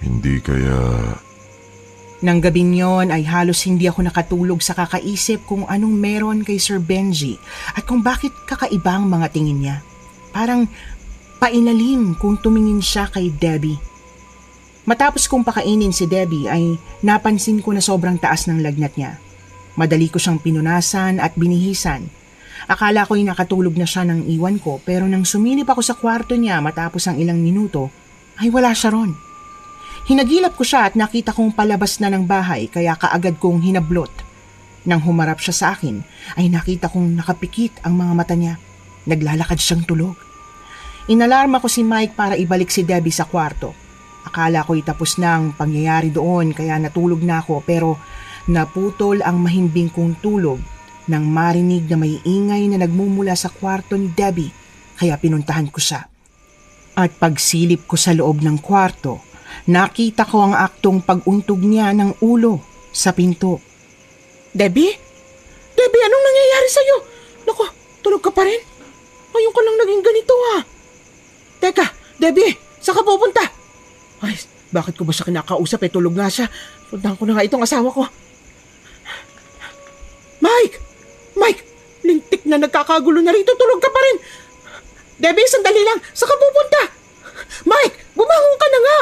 Hindi kaya... Nang gabing yon ay halos hindi ako nakatulog sa kakaisip kung anong meron kay Sir Benji at kung bakit kakaiba ang mga tingin niya. Parang pailalim kung tumingin siya kay Debbie. Matapos kong pakainin si Debbie ay napansin ko na sobrang taas ng lagnat niya. Madali ko siyang pinunasan at binihisan. Akala ko'y nakatulog na siya nang iwan ko pero nang sumilip ako sa kwarto niya matapos ang ilang minuto ay wala siya ron. Hinagilap ko siya at nakita kong palabas na ng bahay kaya kaagad kong hinablot. Nang humarap siya sa akin ay nakita kong nakapikit ang mga mata niya. Naglalakad siyang tulog. Inalarma ko si Mike para ibalik si Debbie sa kwarto. Akala ko'y tapos na ang pangyayari doon kaya natulog na ako pero naputol ang mahimbing kong tulog nang marinig na may ingay na nagmumula sa kwarto ni Debbie kaya pinuntahan ko siya. At pagsilip ko sa loob ng kwarto nakita ko ang aktong pag-untog niya ng ulo sa pinto. Debbie? Debbie, anong nangyayari sa'yo? Naku, tulog ka pa rin? Ngayon ka lang naging ganito Teka, Debbie, saan ka pupunta? Ay, bakit ko ba siya kinakausap tulog nga siya. Puntahan ko na nga itong asawa ko. Mike! Mike! Lintik na nagkakagulo na rito, tulog ka pa rin! Debbie, sandali lang, saan ka pupunta? Mike, bumangon ka na nga!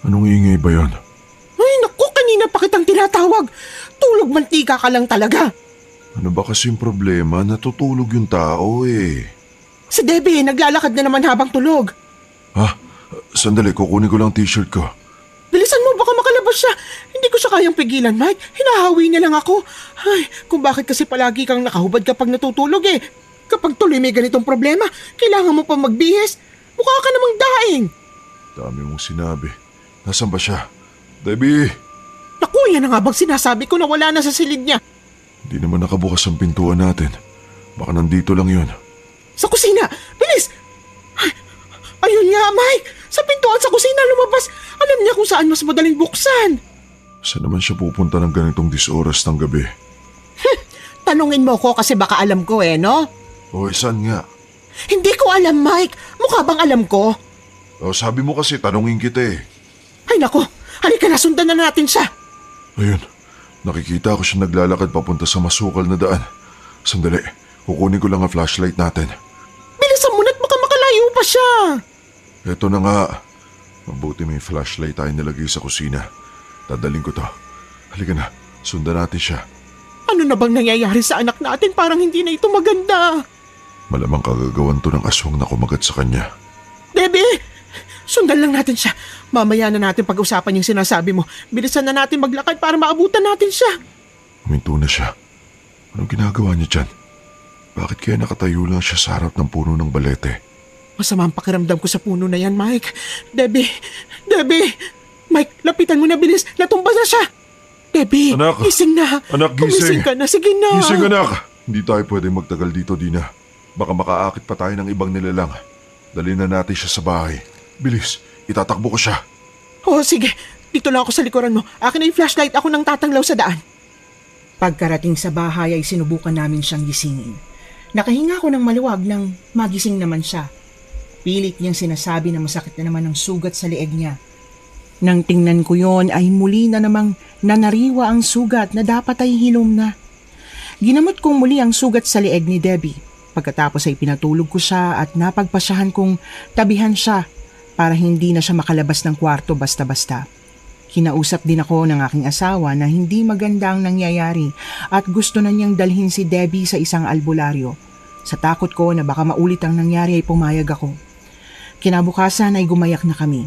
Anong ingay ba yan? Ay, naku, kanina pa kitang tinatawag. Tulog mantika ka lang talaga. Ano ba kasi yung problema? Natutulog yung tao Si Debbie, naglalakad na naman habang tulog. Ha? Sandali, kukunin ko lang t-shirt ko. Bilisan mo, baka makalabas siya. Hindi ko siya kayang pigilan, Mike. Hinahawi niya lang ako. Ay, kung bakit kasi palagi kang nakahubad kapag natutulog Kapag tuloy may ganitong problema, kailangan mo pa magbihis. Mukha ka namang daing. Dami mong sinabi. Nasaan ba siya? Debbie! Naku, yan na nga bang sinasabi ko na wala na sa silid niya. Hindi naman nakabukas ang pintuan natin. Baka nandito lang yun. Sa kusina! Bilis! Ay, ayun nga, Mike! Sa pintuan sa kusina lumabas. Alam niya kung saan mas madaling buksan. Saan naman siya pupunta ng ganitong disoras ng gabi? Tanungin mo ko kasi baka alam ko no? O, saan nga? Hindi ko alam, Mike. Mukha bang alam ko? O, sabi mo kasi tanungin kita Ay nako, halika na, sundan na natin siya. Ayun, nakikita ko siya naglalakad papunta sa masukal na daan. Sandali, kukunin ko lang ang flashlight natin. Bilisan mo na't baka makalayo pa siya. Eto na nga. Mabuti may flashlight tayo nilagay sa kusina. Dadaling ko to. Halika na, sundan natin siya. Ano na bang nangyayari sa anak natin? Parang hindi na ito maganda. Malamang kagagawan to ng aswang na kumagat sa kanya. Debbie, sundan lang natin siya. Mamaya na natin pag-usapan yung sinasabi mo. Bilisan na natin maglakad para maabutan natin siya. Huminto na siya. Anong ginagawa niya dyan? Bakit kaya nakatayo lang siya sa harap ng puno ng balete? Masama ang pakiramdam ko sa puno na yan, Mike. Debbie! Mike, lapitan mo na bilis. Natumba na siya. Debbie, Anak! gising na. Anak, Gumising gising! ka na. Sige na. Gising anak! Hindi tayo pwedeng magtagal dito, Dina. Baka makaakit pa tayo ng ibang nilalang. Dalhin na natin siya sa bahay. Bilis, itatakbo ko siya. Oh, sige. Dito lang ako sa likuran mo. Akin na yung flashlight. Ako nang tatanglaw sa daan. Pagkarating sa bahay ay sinubukan namin siyang gisingin. Nakahinga ako ng maluwag nang magising naman siya. Pilit niyang sinasabi na masakit na naman ang sugat sa leeg niya. Nang tingnan ko yon ay muli na namang nanariwa ang sugat na dapat ay hilom na. Ginamot kong muli ang sugat sa leeg ni Debbie. Pagkatapos ay pinatulog ko siya at napagpasyahan kong tabihan siya para hindi na siya makalabas ng kwarto basta-basta. Kinausap din ako ng aking asawa na hindi maganda ang nangyayari at gusto na niyang dalhin si Debbie sa isang albularyo. Sa takot ko na baka maulit ang nangyari ay pumayag ako. Kinabukasan ay gumayak na kami.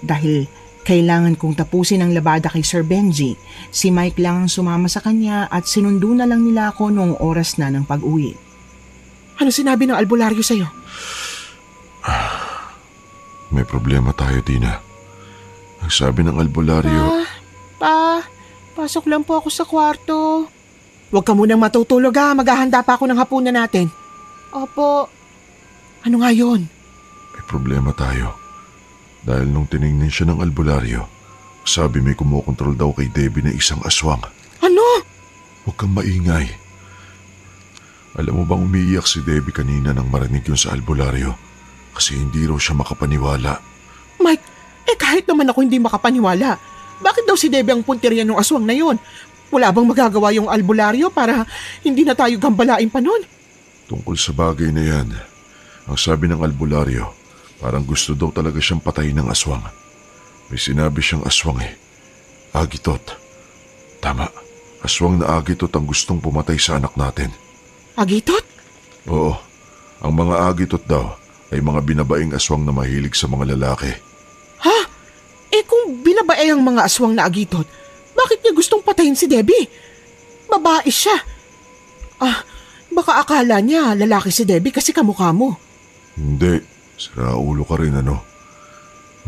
Dahil kailangan kong tapusin ang labada kay Sir Benji, si Mike lang ang sumama sa kanya at sinundo na lang nila ako noong oras na ng pag-uwi. Ano sinabi ng albularyo sa'yo? May problema tayo, Dina. Ang sabi ng albularyo... Pasok lang po ako sa kwarto. Huwag ka munang matutulog maghahanda pa ako ng hapunan natin. Opo. Ano nga yun? May problema tayo. Dahil nung tiningnan siya ng albularyo, sabi may kumokontrol daw kay Debbie na isang aswang. Ano? Huwag kang maingay. Alam mo bang umiiyak si Debbie kanina nang marinig yun sa albularyo? Kasi hindi raw siya makapaniwala. Mike, kahit naman ako hindi makapaniwala. Bakit daw si Debbie ang punteriya ng aswang na yun? Wala bang magagawa yung albularyo para hindi na tayo gambalain pa nun? Tungkol sa bagay na yan, ang sabi ng albularyo, parang gusto daw talaga siyang patayin ng aswang. May sinabi siyang aswang Agitot. Tama, aswang na agitot ang gustong pumatay sa anak natin. Agitot? Oo, ang mga agitot daw ay mga binabaing aswang na mahilig sa mga lalaki. Ha? Kung binabae ang mga aswang na agitot, bakit niya gustong patayin si Debbie? Babae siya. Baka akala niya lalaki si Debbie kasi kamukha mo. Hindi, siraulo ka rin ano.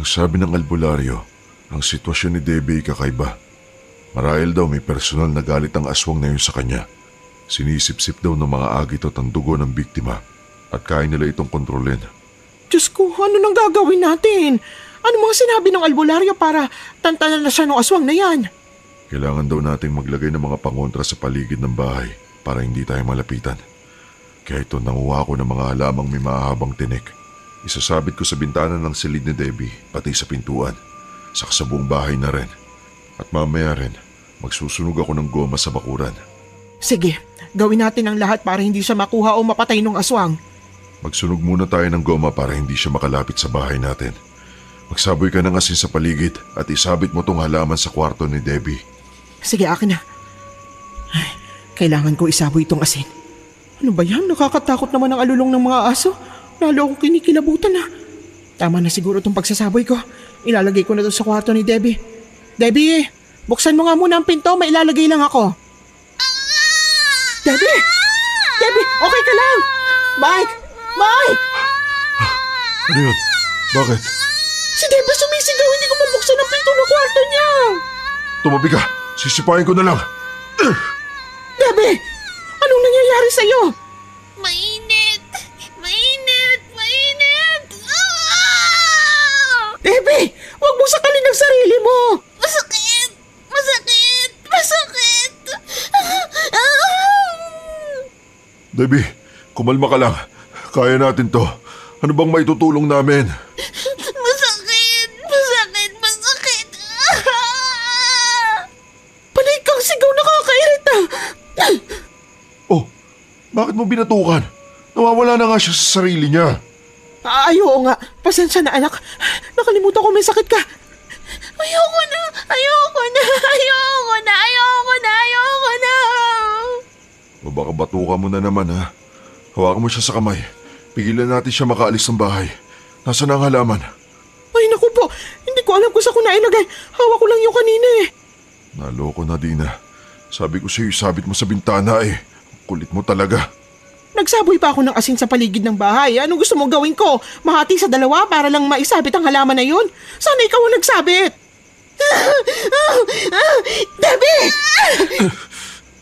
Ang sabi ng albularyo, ang sitwasyon ni Debbie ay kakaiba. Marahil daw may personal na galit ang aswang na yun sa kanya. Sinisip-sip daw ng mga agitot ang dugo ng biktima at kaya nila itong kontrolin. Diyos ko, ano nang gagawin natin? Ano mga sinabi ng albularyo para tantanan na siya ng aswang na yan? Kailangan daw nating maglagay ng mga pangontra sa paligid ng bahay para hindi tayo malapitan. Kaya ito nanguha ko ng mga halamang may mahabang tinik. Isasabit ko sa bintana ng silid ni Debbie, pati sa pintuan. Saka sa buong bahay na rin. At mamaya rin, magsusunog ako ng goma sa bakuran. Sige, gawin natin ang lahat para hindi siya makuha o mapatay ng aswang. Magsunog muna tayo ng goma para hindi siya makalapit sa bahay natin. Magsaboy ka ng asin sa paligid at isabit mo tong halaman sa kwarto ni Debbie. Sige, akin na. Ay, kailangan ko isaboy itong asin. Ano ba yan? Nakakatakot naman ang alulong ng mga aso. Lalo akong kinikilabutan na. Tama na siguro itong pagsasaboy ko. Ilalagay ko na ito sa kwarto ni Debbie. Debbie, buksan mo nga muna ang pinto. May ilalagay lang ako. Debbie! Debbie, okay ka lang? Mike! Mike! Ano yun? Bakit? Si Debbie sumisigaw. Hindi ko mabuksan ang pinto ng kwarto niya. Tumabi ka! Sisipain ko na lang! Debbie! Anong nangyayari sa'yo? Mainit! Mainit! Mainit! Ah! Debbie! Huwag mo sakalin ang sarili mo! Masakit! Masakit! Masakit! Debbie, kumalma ka lang. Kaya natin to. Ano bang maitutulong namin? Masakit! Masakit! Masakit! Panay kang sigaw, nakakairita! Oh, bakit mo binatukan? Nawawala na nga siya sa sarili niya. Oo nga. Pasensya na, anak. Nakalimutan ko may sakit ka. Ayoko na! Ayoko na! Ayoko na! Ayoko na! Ayoko na! O baka batukan mo na naman ha. Hawakan mo siya sa kamay. Pigilan natin siya makaalis ng bahay. Nasaan ang halaman? Ay, naku po. Hindi ko alam kung saan ko nailagay. Hawak ko lang yung kanina eh. Naloko na, Dina. Sabi ko sa'yo, sabit mo sa bintana eh. Kulit mo talaga. Nagsaboy pa ako ng asin sa paligid ng bahay. Anong gusto mong gawin ko? Mahati sa dalawa para lang maisabit ang halaman na yun? Sana ikaw ang nagsabit. Debbie!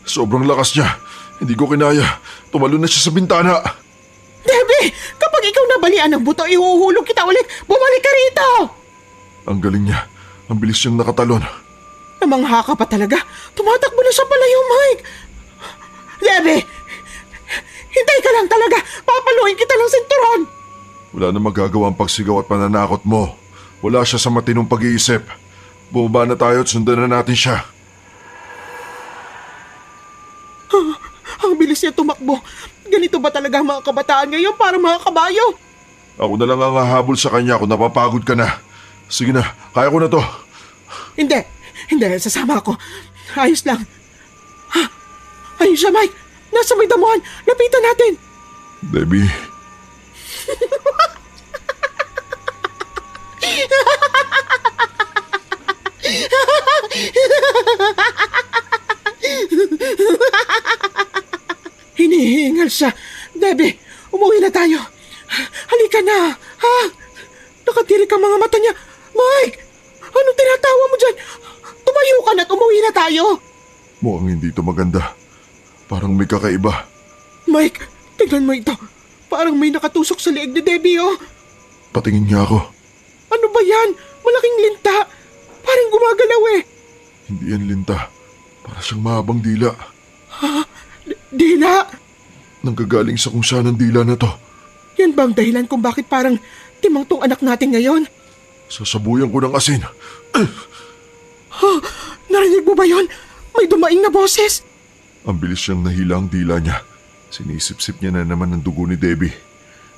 Sobrang lakas niya. Hindi ko kinaya. Tumalon na siya sa bintana. Debbie! Kapag ikaw nabalian ng buto, ihuhulog kita ulit. Bumalik ka rito! Ang galing niya. Ang bilis niyang nakatalon. Namangha ka pa talaga. Tumatakbo na siya palayo, Mike. Debbie! Hintay ka lang talaga. Papaluin kita ng sinturon. Wala na magagawa ang pagsigaw at pananakot mo. Wala siya sa matinong pag-iisip. Bumaba na tayo at sundan na natin siya. Ang bilis niya tumakbo. Ganito ba talaga ang mga kabataan ngayon para mga kabayo? Ako na lang ang hahabol sa kanya kung napapagod ka na. Sige na, kaya ko na to. Hindi, sasama ako. Ayos lang. Ha? Ayun siya, Mike. Nasa may damuhan. Lapitan natin. Debbie. Hinihingal siya. Debbie, umuwi na tayo. Halika na. Ha? Nakatirik ang mga mata niya. Mike! Anong tinatawa mo dyan? Tumayo ka na at umuwi na tayo. Mukhang hindi to maganda. Parang may kakaiba. Mike, tignan mo ito. Parang may nakatusok sa leeg ni Debbie, oh. Patingin niya ako. Ano ba yan? Malaking linta. Parang gumagalaw eh. Hindi yan linta. Para siyang mahabang dila. Dila? Nanggagaling sa kung saan ang dila na to. Yan ba ang dahilan kung bakit parang timang tong anak natin ngayon? Sasabuyan ko ng asin. Narinig mo ba yon? May dumaing na boses. Ang bilis niyang nahila ang dila niya. Sinisip-sip niya na naman ang dugo ni Debbie.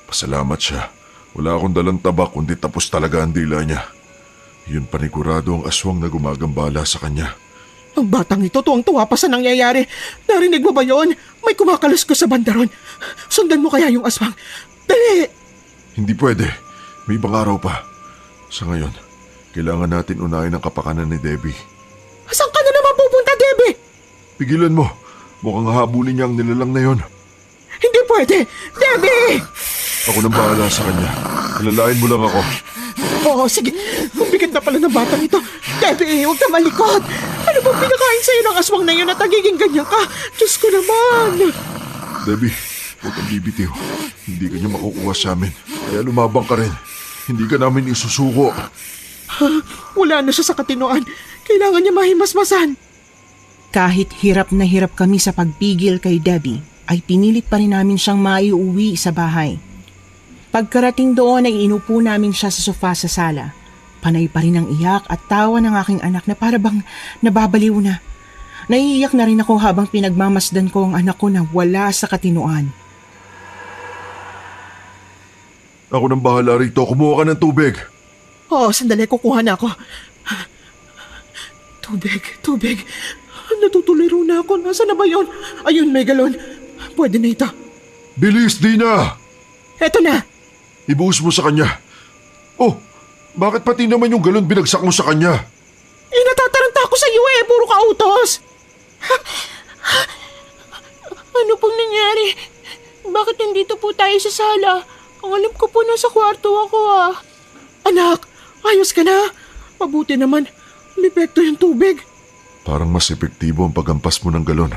Pasalamat siya. Wala akong dalang tabak kundi tapos talaga ang dila niya. Yun panigurado ang aswang na gumagambala sa kanya. Ang batang ito, tuwang-tuwa pa sa nangyayari. Narinig mo ba yon? May kumakaluskos sa bandaron. Sundan mo kaya yung aswang. Dali! Hindi pwede. May ibang araw pa. Sa ngayon, kailangan natin unahin ang kapakanan ni Debbie. Saan ka na naman pupunta, Debbie? Pigilan mo. Mukhang habulin niya ang nilalang na yon. Hindi pwede! Debbie! Ako nang bahala sa kanya. Alalain mo lang ako. Oo, sige. Ang bigat na pala ng batang ito. Debbie, huwag ka malikot. Ano bang pinakain sa'yo ng aswang na yun at nagiging ganyan ka? Diyos ko naman. Debbie, huwag kang bibitiw. Hindi ka niya makukuha sa amin. Kaya lumabang ka rin. Hindi ka namin isusuko. Wala na siya sa katinoan. Kailangan niya mahimasmasan. Kahit hirap na hirap kami sa pagpigil kay Debbie, ay pinilit pa rin namin siyang maiuwi sa bahay. Pagkarating doon ay inupo namin siya sa sofa sa sala. Panay pa rin ang iyak at tawa ng aking anak na para bang nababaliw na. Naiiyak na rin ako habang pinagmamasdan ko ang anak ko na wala sa katinoan. Ako nang bahala rito. Kumuha ka ng tubig. Sandali, kukuha na ako. Tubig. Natutuliro na ako. Nasaan na ba yun? Ayun, may galon. Pwede na ito. Bilis, Dina! Eto na. Ibuhos mo sa kanya. Oh, bakit pati naman yung galon binagsak mo sa kanya? Natataranta ako sa iyo puro ka utos. Ano pong nangyari? Bakit nandito po tayo sa sala? Ang alam ko po nasa kwarto ako Anak, ayos ka na? Mabuti naman, epekto yung tubig. Parang mas epektibo ang paghampas mo ng galon.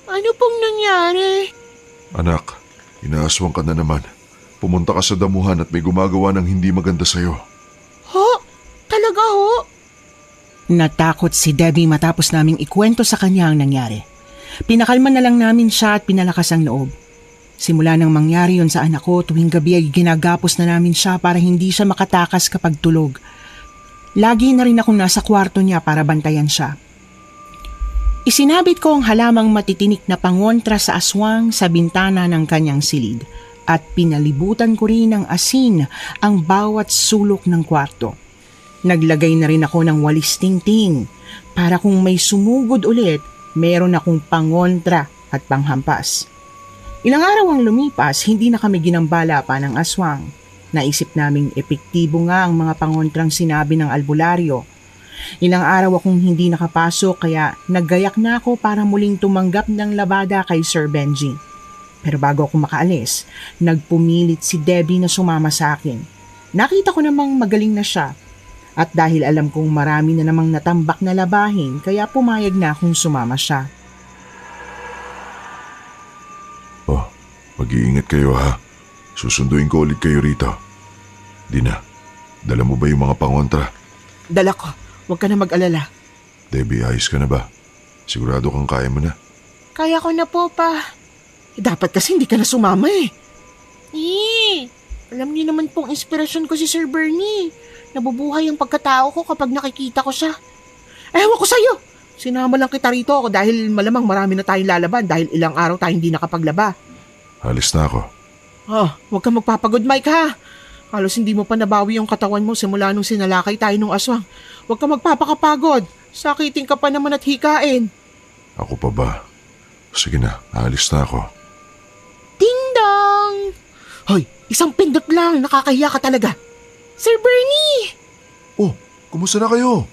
Ano pong nangyari? Anak, inaaswang ka na naman. Pumunta ka sa damuhan at may gumagawa ng hindi maganda sa'yo. Ho? Talaga ho? Natakot si Debbie matapos naming ikwento sa kanya ang nangyari. Pinakalma na lang namin siya at pinalakas ang loob. Simula nang mangyari yon sa anak ko, tuwing gabi ay ginagapos na namin siya para hindi siya makatakas kapag tulog. Lagi na rin akong nasa kwarto niya para bantayan siya. Isinabit ko ang halamang matitinik na pangontra sa aswang sa bintana ng kanyang silid at pinalibutan ko rin ng asin ang bawat sulok ng kwarto. Naglagay na rin ako ng walis tingting para kung may sumugod ulit, meron akong pangontra at panghampas. Ilang araw ang lumipas, hindi na kami ginambala pa ng aswang. Naisip naming epektibo nga ang mga pangontrang sinabi ng albularyo. Ilang araw akong hindi nakapasok kaya naggayak na ako para muling tumanggap ng labada kay Sir Benji. Pero bago ako makaalis, nagpumilit si Debbie na sumama sa akin. Nakita ko namang magaling na siya. At dahil alam kong marami na namang natambak na labahin, kaya pumayag na akong sumama siya. Oh, mag-iingat kayo ha. Susunduin ko ulit kayo rito. Dina, dala mo ba yung mga pangontra? Dala ko, huwag ka na mag-alala. Debbie, ayos ka na ba? Sigurado kang kaya mo na? Kaya ko na po pa. Dapat kasi hindi ka na sumama Alam niyo naman pong inspirasyon ko si Sir Bernie. Nabubuhay ang pagkatao ko kapag nakikita ko siya. Ewan ko sa'yo. Sinama lang kita rito ako dahil malamang marami na tayong lalaban dahil ilang araw tayo hindi nakapaglaba. Halis na ako. Huwag kang magpapagod, Mike ha. Halos hindi mo pa nabawi yung katawan mo simula nung sinalakay tayo nung aswang. Huwag kang magpapakapagod. Sakitin ka pa naman at hikain. Ako pa ba? Sige na, alis na ako. Ding dong! Hoy, isang pindot lang. Nakakahiya ka talaga. Sir Bernie! Oh, kumusta na kayo?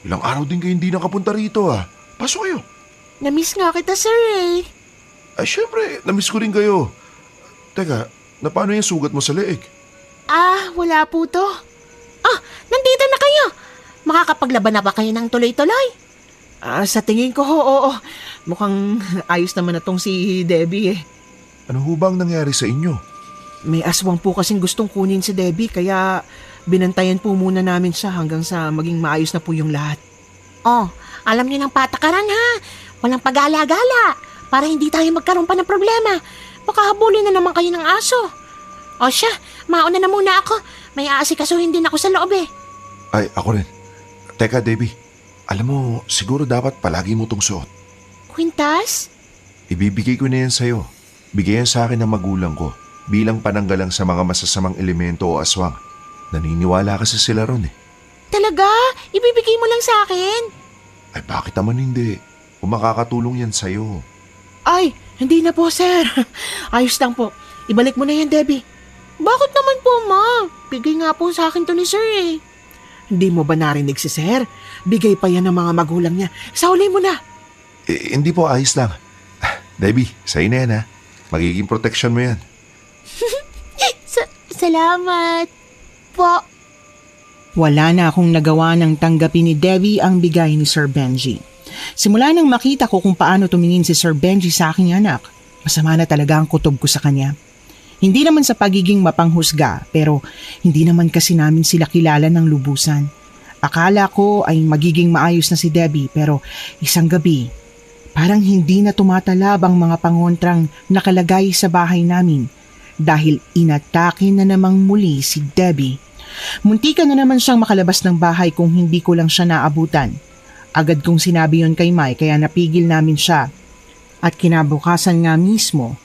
Ilang araw din kayo hindi nakapunta rito Pasok kayo. Namiss nga kita, sir Ay, syempre, namiss ko rin kayo. Teka, paano yung sugat mo sa leeg? Wala po to. Nandito na kayo. Makakapaglaban na ba kayo ng tuloy-tuloy? Sa tingin ko, oo. Mukhang ayos naman na tong si Debbie Ano ho bang nangyari sa inyo? May aswang po kasing gustong kunin si Debbie kaya binantayan po muna namin siya hanggang sa maging maayos na po yung lahat. Alam niyo ng patakaran ha. Walang pag-alagala para hindi tayo magkaroon pa ng problema. Baka habulin na naman kayo ng aso. Siya, mauna na muna ako. May aasikasuhin din ako sa loob Ay, ako rin. Teka, Debbie. Alam mo, siguro dapat palagi mo tong suot. Quintas? Ibibigay ko na yan sa'yo. Bigay yan sa akin ng magulang ko bilang pananggalang sa mga masasamang elemento o aswang. Naniniwala kasi sila ron Talaga? Ibibigay mo lang sa akin? Ay, bakit naman hindi? Kung makakatulong yan sa'yo. Ay, hindi na po, sir. Ayos lang po. Ibalik mo na yan, Debbie. Bakit naman po, ma? Bigay nga po sa akin to ni sir Hindi mo ba narinig si sir? Bigay pa yan ng mga magulang niya. Sauli mo na. Hindi po, ayos lang. Debbie, sa'yo na yan Magiging protection mo yan. Salamat po. Wala na akong nagawa ng tanggapin ni Debbie ang bigay ni Sir Benji. Simula nang makita ko kung paano tumingin si Sir Benji sa aking anak, masama na talaga ang kutob ko sa kanya. Hindi naman sa pagiging mapanghusga, pero hindi naman kasi namin sila kilala ng lubusan. Akala ko ay magiging maayos na si Debbie, pero isang gabi, parang hindi na tumatalab ang mga pangontrang nakalagay sa bahay namin dahil inatake na namang muli si Debbie. Muntikan na naman siyang makalabas ng bahay kung hindi ko lang siya naabutan. Agad kong sinabi yon kay Mike kaya napigil namin siya. At kinabukasan nga mismo,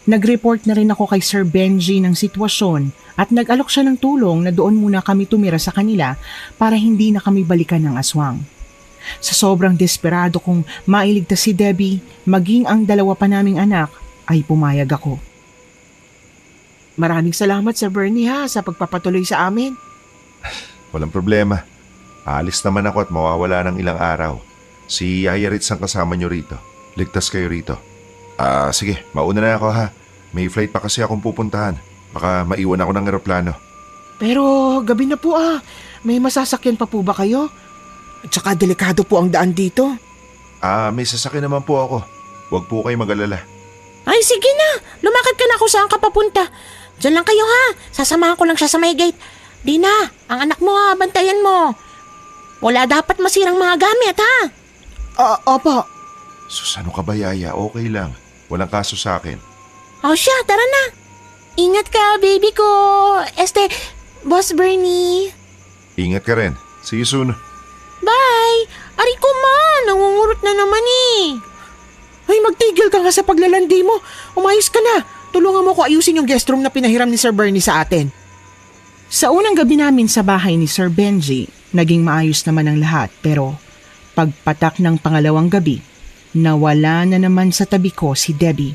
nag-report na rin ako kay Sir Benji ng sitwasyon at nag-alok siya ng tulong na doon muna kami tumira sa kanila para hindi na kami balikan ng aswang. Sa sobrang desperado kong mailigtas si Debbie, maging ang dalawa pa naming anak, ay pumayag ako. Maraming salamat Sir Bernie sa pagpapatuloy sa amin. Walang problema. Aalis naman ako at mawawala ng ilang araw. Si Yaya Ritz ang kasama nyo rito. Ligtas kayo rito. Sige, mauna na ako ha. May flight pa kasi akong pupuntahan. Baka maiwan ako ng eroplano. Pero gabi na po May masasakyan pa po ba kayo? At saka delikado po ang daan dito. May sasakyan naman po ako. Huwag po kayo mag-alala. Ay, sige na. Lumakad ka na kung saan ka papunta. Diyan lang kayo Sasamahan ko lang siya sa may gate. Dina, ang anak mo bantayan mo. Wala dapat masirang mga gamit Opo. Sus, ano ka ba, Yaya? Okay lang. Walang kaso sa akin. O siya, tara na. Ingat ka, baby ko. Boss Bernie. Ingat ka rin. See you soon. Bye. Ari ko nangungurot na naman Ay, magtigil ka nga sa paglalandi mo. Umayos ka na. Tulungan mo ko ayusin yung guest room na pinahiram ni Sir Bernie sa atin. Sa unang gabi namin sa bahay ni Sir Benji, naging maayos naman ang lahat pero pagpatak ng pangalawang gabi, nawala na naman sa tabi ko si Debbie.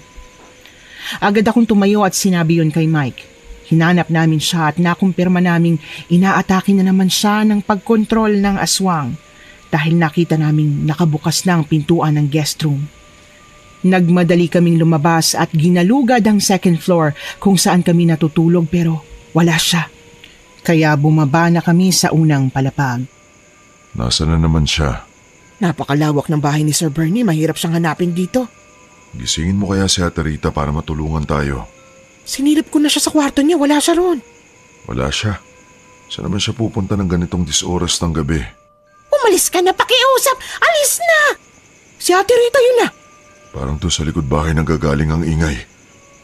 Agad akong tumayo at sinabi yon kay Mike. Hinanap namin siya at nakumpirma naming inaatake na naman siya ng pagkontrol ng aswang dahil nakita naming nakabukas na ang pintuan ng guest room. Nagmadali kaming lumabas at ginalugad ang second floor kung saan kami natutulog pero wala siya. Kaya bumaba na kami sa unang palapag. Nasaan na naman siya? Napakalawak ng bahay ni Sir Bernie. Mahirap siyang hanapin dito. Gisingin mo kaya si Ate Rita para matulungan tayo. Sinilip ko na siya sa kwarto niya. Wala siya roon. Wala siya. Saan naman siya pupunta ng ganitong disoras ng gabi? Umalis ka na, pakiusap. Alis na. Si Ate Rita yun na. Parang to sa likod bahay nang gagaling ang ingay.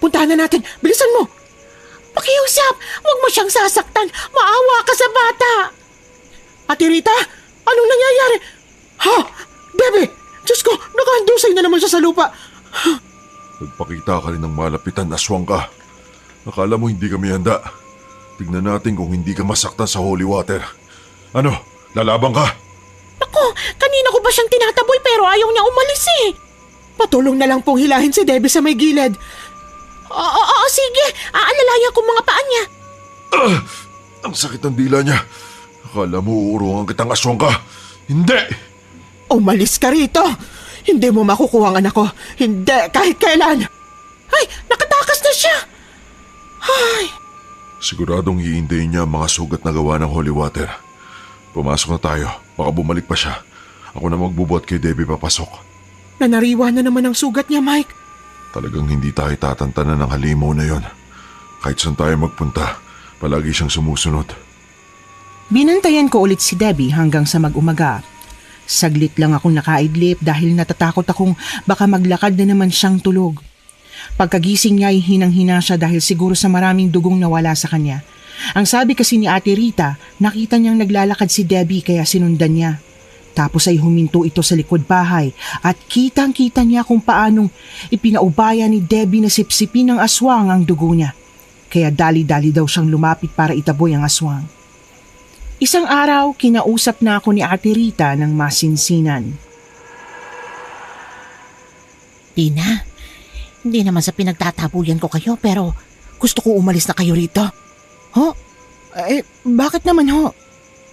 Puntahan na natin. Bilisan mo. Pakiusap. Huwag mo siyang sasaktan. Maawa ka sa bata. Ate Rita, anong nangyayari? Bebe! Diyos ko, nakahandusay na naman siya sa lupa. Nagpakita ka rin ng malapitan, aswang ka. Akala mo hindi kami handa. Tignan natin kung hindi ka masaktan sa holy water. Ano, lalabang ka? Naku, kanina ko ba siyang tinataboy pero ayaw niya umalis Patulong na lang pong hilahin si Debbie sa may gilid. Oo, sige. Aalalayan ko mga paa niya. Ang sakit ng dila niya. Akala mo uurungan kitang aswang ka. Hindi! Umalis ka rito. Hindi mo makukuha ang anak ko. Hindi, kahit kailan. Ay, nakatakas na siya. Ay. Siguradong hiindayin niya ang mga sugat na gawa ng holy water. Pumasok na tayo. Baka bumalik pa siya. Ako na magbubuhat kay Debbie papasok. Nanariwa na naman ang sugat niya, Mike. Talagang hindi tayo tatantanan ng halimaw na yon. Kahit saan tayo magpunta, palagi siyang sumusunod. Binantayan ko ulit si Debbie hanggang sa mag-umaga. Saglit lang akong nakaidlip dahil natatakot akong baka maglakad na naman siyang tulog. Pagkagising niya ay hinang-hina siya dahil siguro sa maraming dugong nawala sa kanya. Ang sabi kasi ni Ate Rita, nakita niyang naglalakad si Debbie kaya sinundan niya. Tapos ay huminto ito sa likod bahay at kitang-kita niya kung paanong ipinaubaya ni Debbie na sipsipin ng aswang ang dugo niya. Kaya dali-dali daw siyang lumapit para itaboy ang aswang. Isang araw, kinausap na ako ni Ate Rita ng masinsinan. Tina, hindi naman sa pinagtatabuyan ko kayo pero gusto ko umalis na kayo rito. Bakit naman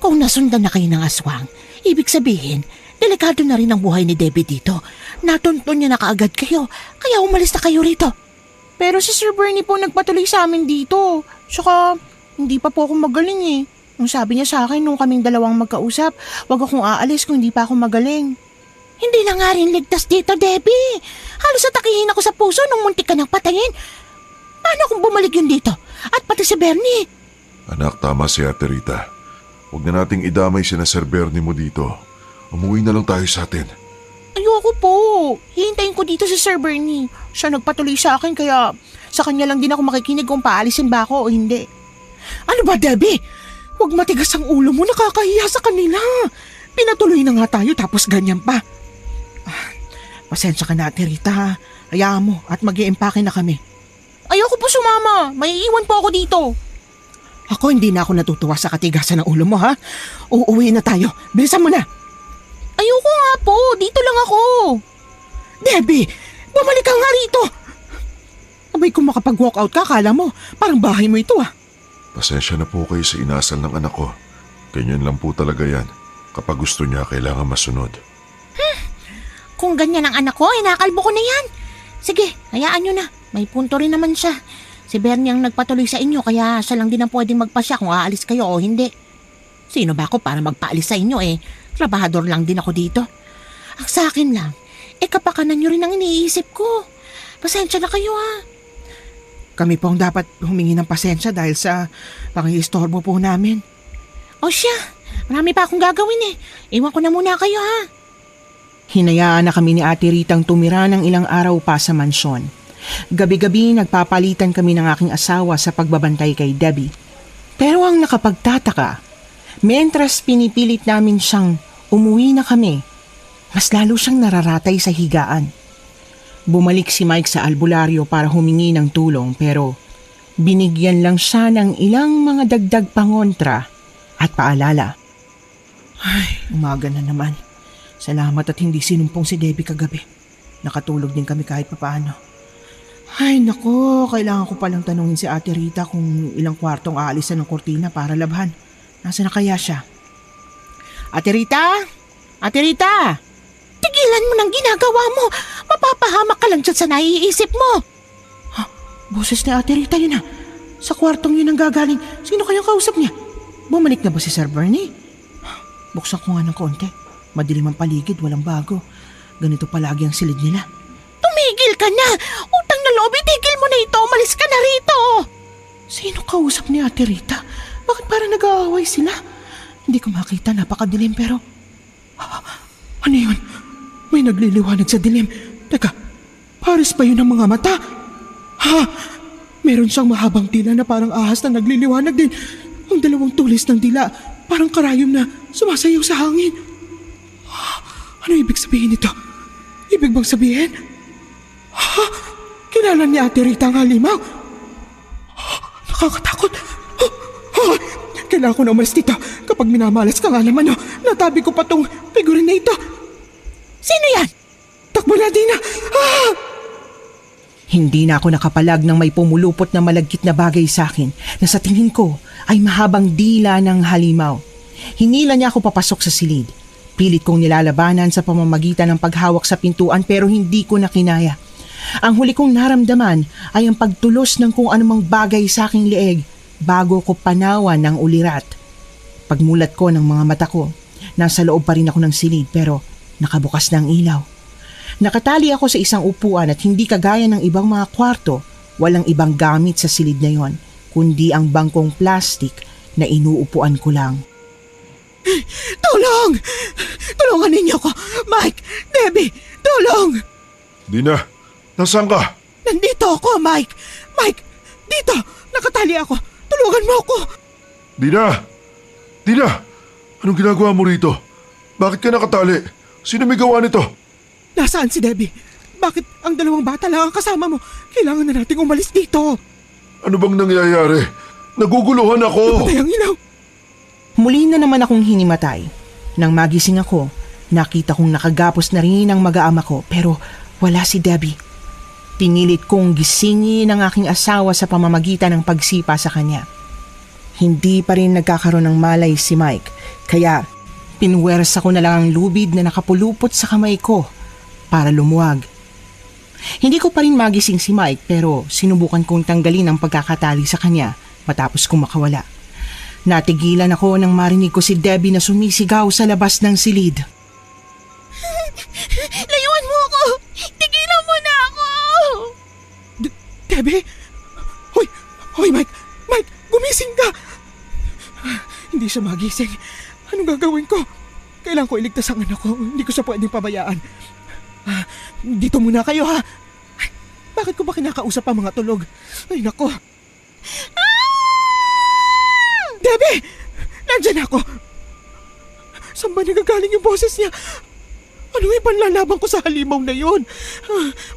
Kung nasundan na kayo ng aswang, ibig sabihin, delikado na rin ang buhay ni Debbie dito. Natunton niya na kaagad kayo, kaya umalis na kayo rito. Pero si Sir Bernie po nagpatuloy sa amin dito. Tsaka, hindi pa po ako magaling Ang sabi niya sa akin nung kaming dalawang magkausap, wag akong aalis kung hindi pa ako magaling. Hindi na nga rin ligtas dito, Debbie. Halos atakihin ako sa puso nung muntik ka nang patayin. Paano kung bumalik yun dito? At pati si Bernie? Anak, tama si Ate Rita. Huwag na nating idamay si na Sir Bernie mo dito. Umuwi na lang tayo sa atin. Ayoko po. Hihintayin ko dito si Sir Bernie. Siya nagpatuloy sa akin kaya sa kanya lang din ako makikinig kung paalisin ba ako o hindi. Ano ba, Debbie? Huwag matigas ang ulo mo, nakakahiya sa kanila. Pinatuloy na nga tayo tapos ganyan pa. Pasensya ka na, Ate Rita. Hayaan mo at mag-iimpake na kami. Ayoko po sumama. May iwan po ako dito. Ako hindi na ako natutuwa sa katigasan ng ulo mo, ha? Uuwi na tayo. Bilisan mo na. Ayoko nga po. Dito lang ako. Debbie, bumalik ka nga rito. Abay, kung makapag-walk out ka, kala mo, parang bahay mo ito, ha? Pasensya na po kayo sa inasal ng anak ko. Ganyan lang po talaga yan. Kapag gusto niya, kailangan masunod. Kung ganyan ang anak ko, inakalbo ko na yan. Sige, hayaan nyo na. May punto rin naman siya. Si Bernie ang nagpatuloy sa inyo kaya siya lang din ang pwedeng magpasya kung aalis kayo o hindi. Sino ba ako para magpaalis sa inyo eh? Trabahador lang din ako dito. Ang sa akin lang, kapakanan nyo rin ang iniisip ko. Pasensya na kayo ha. Kami po ang dapat humingi ng pasensya dahil sa pangiistorbo po namin. O siya, marami pa akong gagawin eh. Iwan ko na muna kayo ha. Hinayaan na kami ni Ate Ritang tumira ng ilang araw pa sa mansyon. Gabi-gabi nagpapalitan kami ng aking asawa sa pagbabantay kay Debbie. Pero ang nakapagtataka, mentras pinipilit namin siyang umuwi na kami, mas lalo siyang nararatay sa higaan. Bumalik si Mike sa albularyo para humingi ng tulong pero binigyan lang siya ng ilang mga dagdag pangontra at paalala. Ay, umaga na naman. Salamat at hindi sinumpong si Debbie kagabi. Nakatulog din kami kahit papaano. Ay nako, kailangan ko palang tanungin si Ate Rita kung ilang kwartong aalisan ng kortina para labhan. Nasaan na kaya siya? Ate Rita? Ate Rita! Tigilan mo ng ginagawa mo. Mapapahamak ka lang dyan sa naiisip mo. Boses ni Ate Rita yun, ha? Sa kwartong yun ang gagaling. Sino kayang kausap niya? Bumalik na ba si Sir Bernie? Buksan ko nga ng konti. Madilim ang paligid, walang bago. Ganito palagi ang silid nila. Tumigil ka na! Utang na loob, itigil mo na ito! Umalis ka na rito! Sino kausap ni Ate Rita? Bakit parang nag-aaway sila? Hindi ko makita, napakadilim pero... Ano yun? May nagliliwanag sa dilim. Teka, pares ba yun ang mga mata? Ha? Meron siyang mahabang dila na parang ahas na nagliliwanag din. Ang dalawang tulis ng dila, parang karayom na sumasayaw sa hangin. Ano ibig sabihin nito? Ibig bang sabihin? Ha? Kilala ni Ate Rita ang halimaw? Nakakatakot. Kailangan ko na umalis dito. Kapag minamalas ka nga naman, natabi ko pa tong figurine na ito. Sino yan? Takbo na, Dina! Hindi na ako nakapalag nang may pumulupot na malagkit na bagay sa akin na sa tingin ko ay mahabang dila ng halimaw. Hinila niya ako papasok sa silid. Pilit kong nilalabanan sa pamamagitan ng paghawak sa pintuan pero hindi ko na kinaya. Ang huli kong naramdaman ay ang pagtulos ng kung anumang bagay sa aking leeg bago ko panawan ng ulirat. Pagmulat ko ng mga mata ko, nasa loob pa rin ako ng silid pero nakabukas na ang ilaw. Nakatali ako sa isang upuan at hindi kagaya ng ibang mga kwarto, walang ibang gamit sa silid na yon, kundi ang bangkong plastik na inuupuan ko lang. Tulong! Tulungan ninyo ko! Mike! Debbie! Tulong! Dina, nasaan ka? Nandito ako, Mike! Mike! Dito! Nakatali ako! Tulungan mo ako! Dina! Dina! Anong ginagawa mo rito? Bakit ka nakatali? Sino may gawa nito? Nasaan si Debbie? Bakit ang dalawang bata lang ang kasama mo? Kailangan na nating umalis dito! Ano bang nangyayari? Naguguluhan ako! Patay ang ilaw! Muli na naman akong hinimatay. Nang magising ako, nakita kong nakagapos na rin ang mag-aama ko pero wala si Debbie. Pinilit kong gisingin ang aking asawa sa pamamagitan ng pagsipa sa kanya. Hindi pa rin nagkakaroon ng malay si Mike, kaya pinwersa ko na lang ang lubid na nakapulupot sa kamay ko para lumuwag. Hindi ko pa rin magising si Mike pero sinubukan kong tanggalin ang pagkakatali sa kanya matapos kong makawala. Natigilan ako nang marinig ko si Debbie na sumisigaw sa labas ng silid. Layuan mo ako! Tigilan mo na ako! Debbie? siya magising. Anong gagawin ko? Kailangan ko iligtas ang anak ko. Hindi ko siya pwedeng pabayaan. Dito muna kayo ha. Ay, bakit ko ba kinakausap ang mga tulog? Ay nako. Debbie! Nandiyan ako. Saan ba nagagaling yung boses niya? Ano ibang lalaban ko sa halimaw na yun?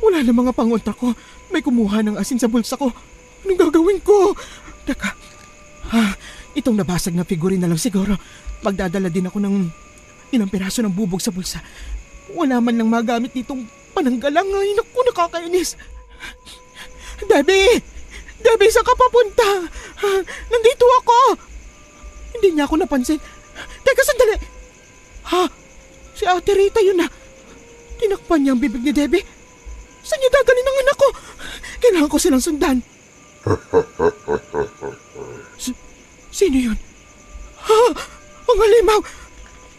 Wala na mga pangontra ko. May kumuha ng asin sa bulsa ko. Anong gagawin ko? Teka. Itong nabasag na figurine na lang siguro. Magdadala din ako ng ilang piraso ng bubog sa bulsa. Wala man lang magamit nitong pananggalang. Ay, naku, nakakainis. Debbie! Debbie, saan ka papunta? Nandito ako. Hindi niya ako napansin. Teka, sandali. Si Ate Rita yun na. Tinakpan niya ang bibig ni Debbie. Saan niya dadalhin ang anak ko? Kailangan ko silang sundan. Sino yun? Ang halimaw!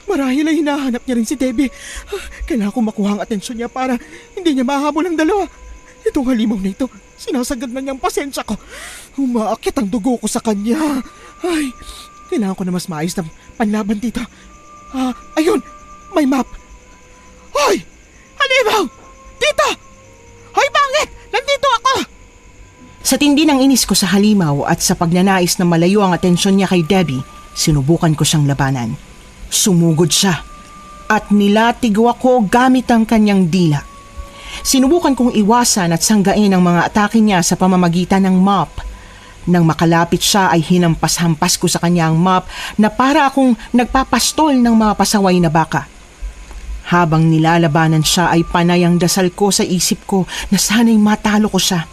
Marahil ay hinahanap niya rin si Debbie. Kailangan ko makuha ang atensyon niya para hindi niya mahabol ang dalawa. Itong halimaw na ito, sinasagad na niyang pasensya ko. Umaakit ang dugo ko sa kanya. Ay, kailangan ko na mas maayos na panlaban dito. Ayun! May map! Hoy! Halimaw! Dito! Hoy, bangit! Nandito ako! Sa tindi ng inis ko sa halimaw at sa pagnanais na malayo ang atensyon niya kay Debbie, sinubukan ko siyang labanan. Sumugod siya at nilatigwa ko gamit ang kanyang dila. Sinubukan kong iwasan at sanggain ang mga atake niya sa pamamagitan ng mop. Nang makalapit siya ay hinampas-hampas ko sa kanya ang mop na para akong nagpapastol ng mga pasaway na baka. Habang nilalabanan siya ay panay ang dasal ko sa isip ko na sana'y matalo ko siya.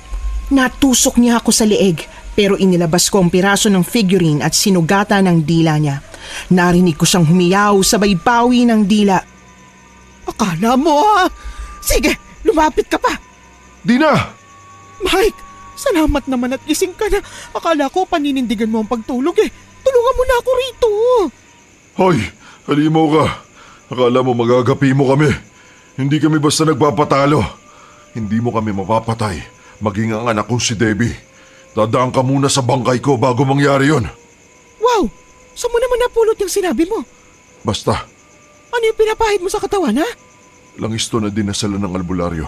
Natusok niya ako sa leeg pero inilabas ko ang piraso ng figurine at sinugatan ng dila niya. Narinig ko siyang humiyaw sabay bawi ng dila. Akala mo Sige, lumapit ka pa! Dina! Mike, salamat naman at gising ka na. Akala ko paninindigan mo ang pagtulog eh. Tulungan mo na ako rito. Hoy, halimaw ka. Akala mo magagapi mo kami. Hindi kami basta nagpapatalo. Hindi mo kami mapapatay. Maging ang anak kong si Debbie. Dadaan ka muna sa bangkay ko bago mangyari yon. Wow, saan mo naman napulot yung sinabi mo? Basta, Ano yung pinapahid mo sa katawan ha? langis to na dinasalan ng albularyo.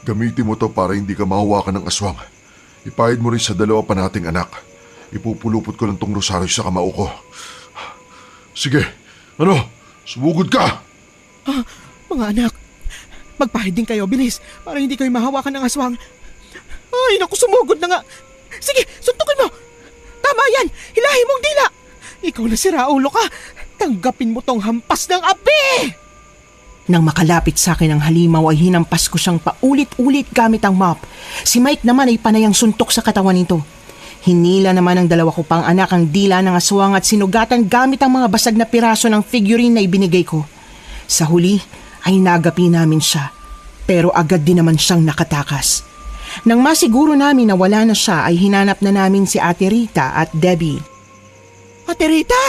Gamitin mo to para hindi ka mahawakan ng aswang. Ipahid mo rin sa dalawa pa nating anak. Ipupulupot ko lang tong rosaryo sa kamao ko. Sige, sumugod ka! Mga anak, magpahid din kayo, bilis, para hindi kayo mahawakan ng aswang. Ay, naku, sumugod na nga. Sige, suntukin mo. Tama yan, hilahin mong dila. Ikaw na si Raulo ka. Tanggapin mo tong hampas ng api. Nang makalapit sa akin ang halimaw ay hinampas ko siyang paulit-ulit gamit ang mop. Si Mike naman ay panayang suntok sa katawan nito. Hinila naman ng dalawa ko pang anak ang dila ng aswang at sinugatan gamit ang mga basag na piraso ng figurine na ibinigay ko. Sa huli ay nagapi namin siya, pero agad din naman siyang nakatakas. Nang masiguro namin na wala na siya ay hinanap na namin si Ate Rita at Debbie. Ate Rita!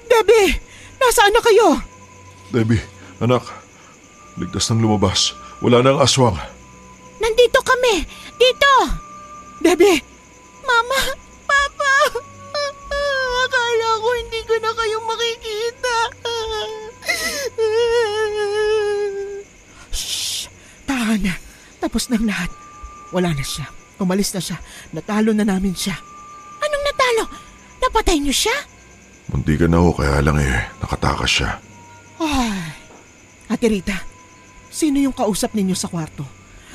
Debbie! Nasaan na kayo? Debbie, anak, ligtas nang lumabas. Wala na ang aswang. Nandito kami! Dito! Debbie! Mama! Papa! Akala ko hindi ko na kayo makikita. Shh! Tahan na. Tapos ng lahat. Wala na siya. Umalis na siya. Natalo na namin siya. Anong natalo? Napatay niyo siya? Munti ka na ho, kaya lang nakatakas siya. Ay. Ate Rita, sino yung kausap ninyo sa kwarto?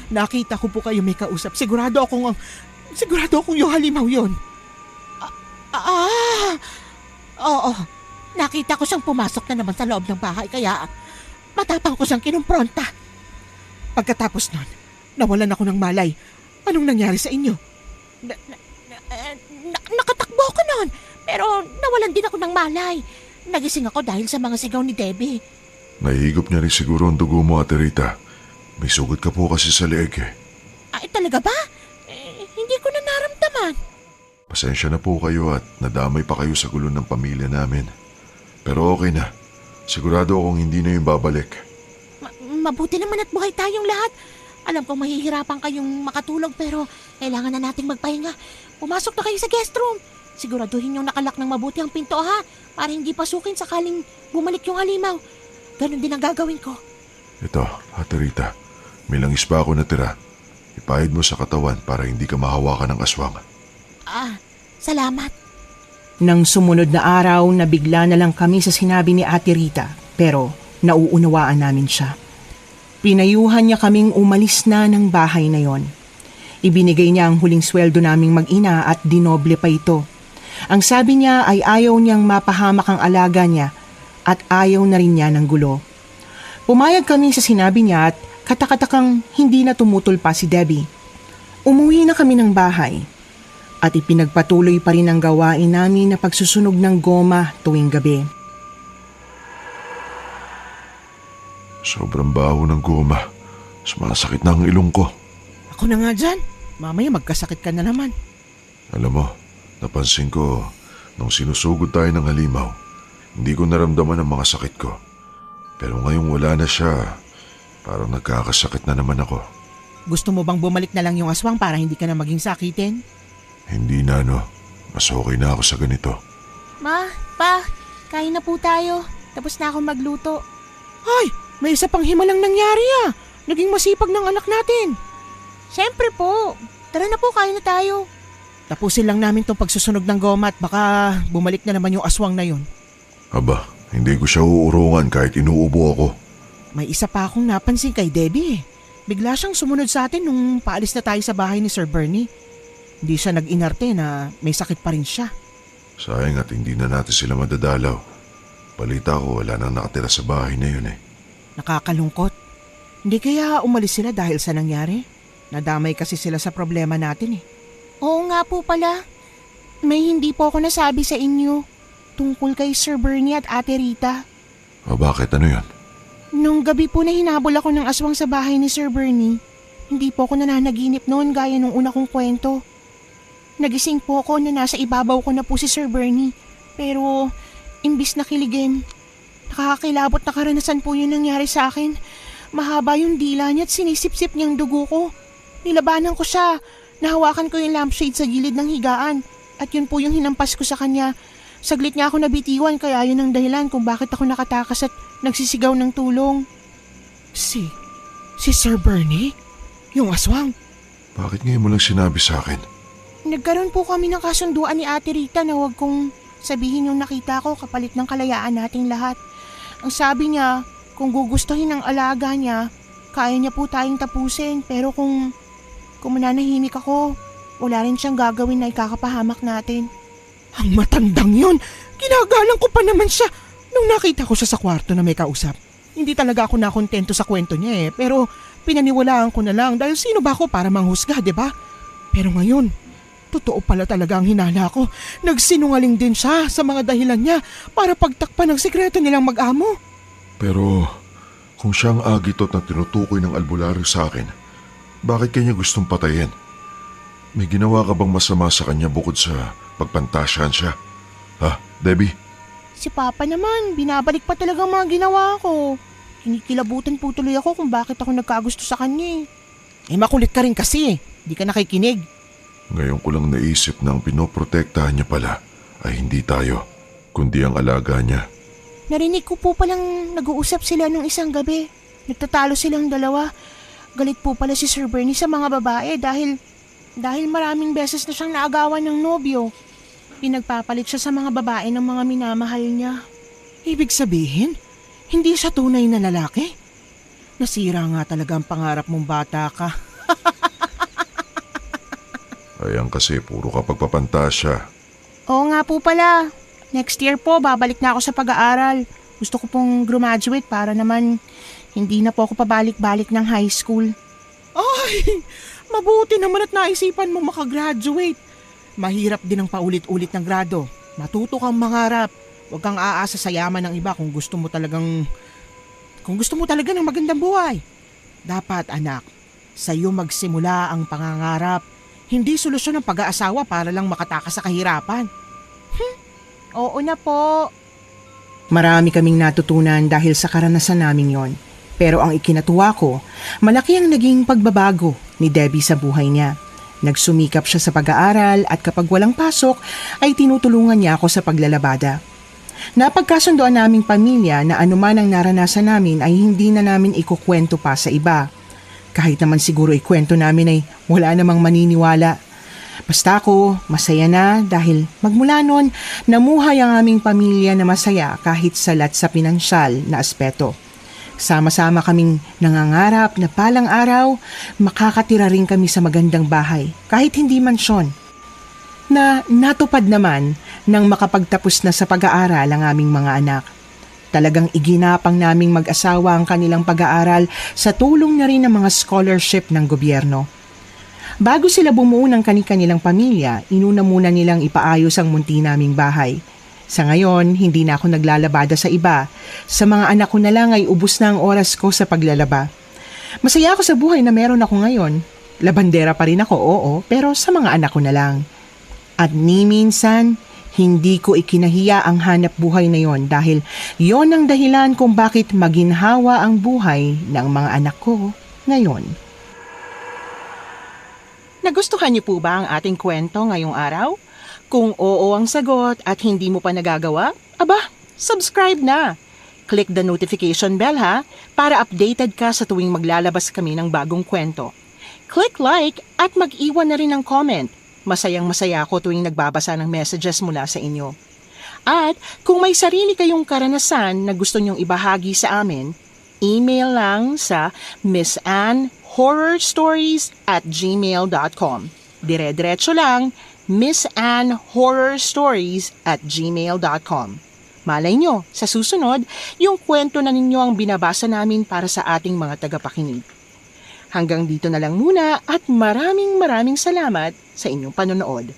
Nakita ko po kayo may kausap. Sigurado akong yung halimaw yun. Oo. Nakita ko siyang pumasok na naman sa loob ng bahay kaya matapang ko siyang kinumpronta. Pagkatapos nun, nawalan ako ng malay. Anong nangyari sa inyo? Nakatakbo ako noon pero nawalan din ako ng malay. Nagising ako dahil sa mga sigaw ni Debbie. Nahihigop niya rin siguro ang dugo mo, Ate Rita. May sugat ka po kasi sa leeg Ay, talaga ba? Hindi ko na naramdaman. Pasensya na po kayo at nadamay pa kayo sa gulo ng pamilya namin. Pero okay na. Sigurado akong hindi na yung babalik. Mabuti naman at buhay tayong lahat. Alam kong mahihirapan kayong makatulog pero kailangan na nating magpahinga. Pumasok na kayo sa guest room. Siguraduhin yung nakalak ng mabuti ang pinto ha, para hindi pasukin sakaling bumalik yung halimaw. Ganon din ang gagawin ko. Ito, Ate Rita, may langis pa ako natira. Ipahid mo sa katawan para hindi ka mahawakan ng aswang. Salamat. Nang sumunod na araw, nabigla na lang kami sa sinabi ni Ate Rita, pero nauunawaan namin siya. Pinayuhan niya kaming umalis na ng bahay na yon. Ibinigay niya ang huling sweldo naming mag-ina at dinoble pa ito. Ang sabi niya ay ayaw niyang mapahamak ang alaga niya at ayaw na rin niya ng gulo. Pumayag kami sa sinabi niya at katakatakang hindi na tumutol pa si Debbie. Umuwi na kami ng bahay at ipinagpatuloy pa rin ang gawain namin na pagsusunog ng goma tuwing gabi. Sobrang baho ng goma. Sumasakit na ang ilong ko. Ako na nga dyan. Mamaya magkasakit ka na naman. Alam mo, napansin ko nung sinusugod tayo ng halimaw, hindi ko naramdaman ang mga sakit ko. Pero ngayong wala na siya, parang nagkakasakit na naman ako. Gusto mo bang bumalik na lang yung aswang para hindi ka na maging sakitin? Hindi na mas okay na ako sa ganito. Ma, pa, kain na po tayo. Tapos na ako magluto. Ay, may isa pang himalang nangyari Naging masipag ng anak natin. Siyempre po. Tara na po, kain na tayo. Tapusin lang namin tong pagsusunog ng goma at baka bumalik na naman yung aswang na yun. Aba, hindi ko siya uurungan kahit inuubo ako. May isa pa akong napansin kay Debbie. Bigla siyang sumunod sa atin nung paalis na tayo sa bahay ni Sir Bernie. Hindi siya nag-inarte na may sakit pa rin siya. Sayang at hindi na natin sila madadalaw. Balita ko wala nang nakatira sa bahay na yun Nakakalungkot. Hindi kaya umalis sila dahil sa nangyari? Nadamay kasi sila sa problema natin Oo nga po pala. May hindi po ako nasabi sa inyo tungkol kay Sir Bernie at Ate Rita. Bakit ano yun? Nung gabi po na hinabol ako ng aswang sa bahay ni Sir Bernie, hindi po ako nananaginip noon gaya nung una kong kwento. Nagising po ako na nasa ibabaw ko na po si Sir Bernie. Pero imbis na kiligin, nakakakilabot na karanasan po yung nangyari sa akin. Mahaba yung dila niya at sinisip-sip niyang dugo ko. Nilabanan ko siya. Nahawakan ko yung lampshade sa gilid ng higaan. At yun po yung hinampas ko sa kanya. Saglit niya ako nabitiwan kaya yun ang dahilan kung bakit ako nakatakas at nagsisigaw ng tulong. Si Sir Bernie? Yung aswang? Bakit ngayon mo lang sinabi sa akin? Nagkaroon po kami ng kasunduan ni Ate Rita na huwag kong sabihin yung nakita ko kapalit ng kalayaan nating lahat. Ang sabi niya, kung gugustuhin ng alaga niya, kaya niya po tayong tapusin. Pero kung mananahimik ako, wala rin siyang gagawin na ikakapahamak natin. Ang matandang yun! Ginagalang ko pa naman siya nung nakita ko siya sa kwarto na may kausap. Hindi talaga ako nakontento sa kwento niya pero pinaniwalaan ko na lang dahil sino ba ako para manghusga, di ba? Pero ngayon, totoo pala talaga ang hinala ko. Nagsinungaling din siya sa mga dahilan niya para pagtakpan ng sikreto nilang mag-amo. Pero kung siyang agitot na tinutukoy ng albularyo sa akin, bakit kanya gustong patayin? May ginawa ka bang masama sa kanya bukod sa pagpantasyahan siya? Ha, Debbie? Si Papa naman, binabalik pa talaga ang mga ginawa ko. Kinikilabutan po tuloy ako kung bakit ako nagkagusto sa kanya Makulit ka rin kasi Di ka nakikinig. Ngayon ko lang naisip na ang pinoprotektahan niya pala ay hindi tayo, kundi ang alaga niya. Narinig ko po palang nag-uusap sila nung isang gabi. Nagtatalo silang dalawa. Galit po pala si Sir Bernie sa mga babae dahil maraming beses na siyang naagawan ng nobyo. Pinagpapalit siya sa mga babae ng mga minamahal niya. Ibig sabihin, hindi siya tunay na lalaki? Nasira nga talaga ang pangarap mong bata ka. Ayan kasi puro ka pagpapantasya. Oo nga po pala. Next year po, babalik na ako sa pag-aaral. Gusto ko pong graduate para naman hindi na po ako pabalik-balik ng high school. Ay, mabuti naman at naisipan mo makagraduate. Mahirap din ang paulit-ulit ng grado. Matuto kang mangarap. Huwag kang aasa sa yaman ng iba kung gusto mo talaga ng magandang buhay. Dapat anak, sa iyo magsimula ang pangangarap. Hindi solusyon ang pag-aasawa para lang makatakas sa kahirapan. Oo na po. Marami kaming natutunan dahil sa karanasan namin yon. Pero ang ikinatuwa ko, malaki ang naging pagbabago ni Debbie sa buhay niya. Nagsumikap siya sa pag-aaral at kapag walang pasok ay tinutulungan niya ako sa paglalabada. Napagkasundoan naming pamilya na anuman ang naranasan namin ay hindi na namin ikukwento pa sa iba. Kahit naman siguro ikwento namin ay wala namang maniniwala. Basta ako, masaya na dahil magmula noon, namuhay ang aming pamilya na masaya kahit salat sa pinansyal na aspeto. Sama-sama kaming nangangarap na palang araw, makakatira rin kami sa magandang bahay, kahit hindi mansyon. Na natupad naman nang makapagtapos na sa pag-aaral ang aming mga anak. Talagang iginapang naming mag-asawa ang kanilang pag-aaral sa tulong na rin ng mga scholarship ng gobyerno. Bago sila bumuo ng kanilang pamilya, inuna muna nilang ipaayos ang munti naming bahay. Sa ngayon, hindi na ako naglalabada sa iba. Sa mga anak ko na lang ay ubos na ang oras ko sa paglalaba. Masaya ako sa buhay na meron ako ngayon. Labandera pa rin ako, oo, pero sa mga anak ko na lang. At ni minsan, hindi ko ikinahiya ang hanap buhay na yon dahil yon ang dahilan kung bakit maginhawa ang buhay ng mga anak ko ngayon. Nagustuhan niyo po ba ang ating kwento ngayong araw? Kung oo ang sagot at hindi mo pa nagagawa, aba, subscribe na. Click the notification bell ha, para updated ka sa tuwing maglalabas kami ng bagong kwento. Click like at mag-iwan na rin ng comment. Masayang-masaya ako tuwing nagbabasa ng messages mula sa inyo. At kung may sarili kayong karanasan na gusto nyong ibahagi sa amin, email lang sa missanhorrorstories@gmail.com. Dire-diretso lang, missanhorrorstories@gmail.com. Malay nyo, sa susunod, yung kwento na ninyo ang binabasa namin para sa ating mga tagapakinig. Hanggang dito na lang muna at maraming salamat sa inyong panonood.